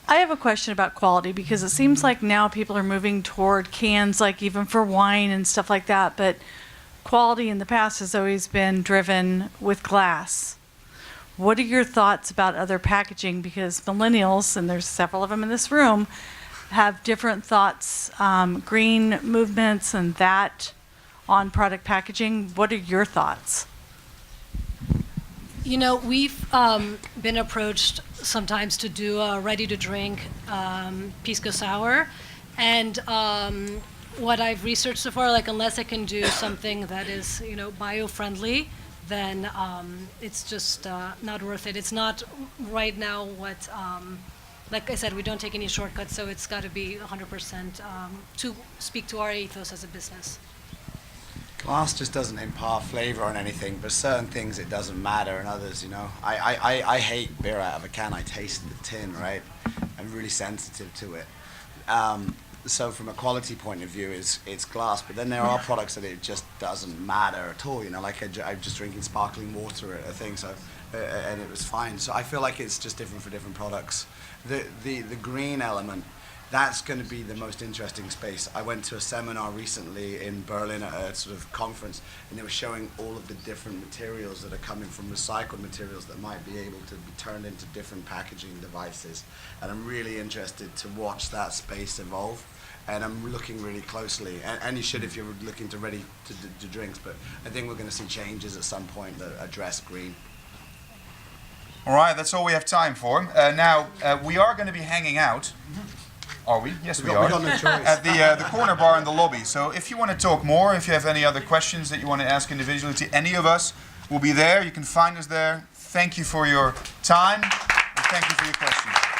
I have a question about quality, because it seems like now people are moving toward cans, like even for wine and stuff like that, but quality in the past has always been driven with glass. What are your thoughts about other packaging? Because millennials, and there's several of them in this room, have different thoughts, green movements and that on product packaging. What are your thoughts? We've been approached sometimes to do a ready-to-drink Pisco Sour, and what I've researched so far, unless I can do something that is, bio-friendly, then it's just not worth it. It's not right now what, like I said, we don't take any shortcuts, so it's got to be 100% to speak to our ethos as a business. Glass just doesn't impart flavor on anything, but certain things it doesn't matter, and others, I hate beer out of a can. I taste the tin, right? I'm really sensitive to it. so from a quality point of view, it's glass. But then there are products that it just doesn't matter at all. You know, like I'm just drinking sparkling water at a thing, so and it was fine. So I feel like it's just different for different products. The green element, that's going to be the most interesting space. I went to a seminar recently in Berlin at a sort of conference, and they were showing all of the different materials that are coming from recycled materials that might be able to be turned into different packaging devices. And I'm really interested to watch that space evolve. And I'm looking really closely, and you should if you're looking to ready to drinks, but I think we're going to see changes at some point that address green. All right, that's all we have time for. Now, we are going to be hanging out. Are we? Yes, we are. We got no choice. At the corner bar in the lobby. So if you want to talk more, if you have any other questions that you want to ask individually to any of us, we'll be there. You can find us there. Thank you for your time, and thank you for your questions.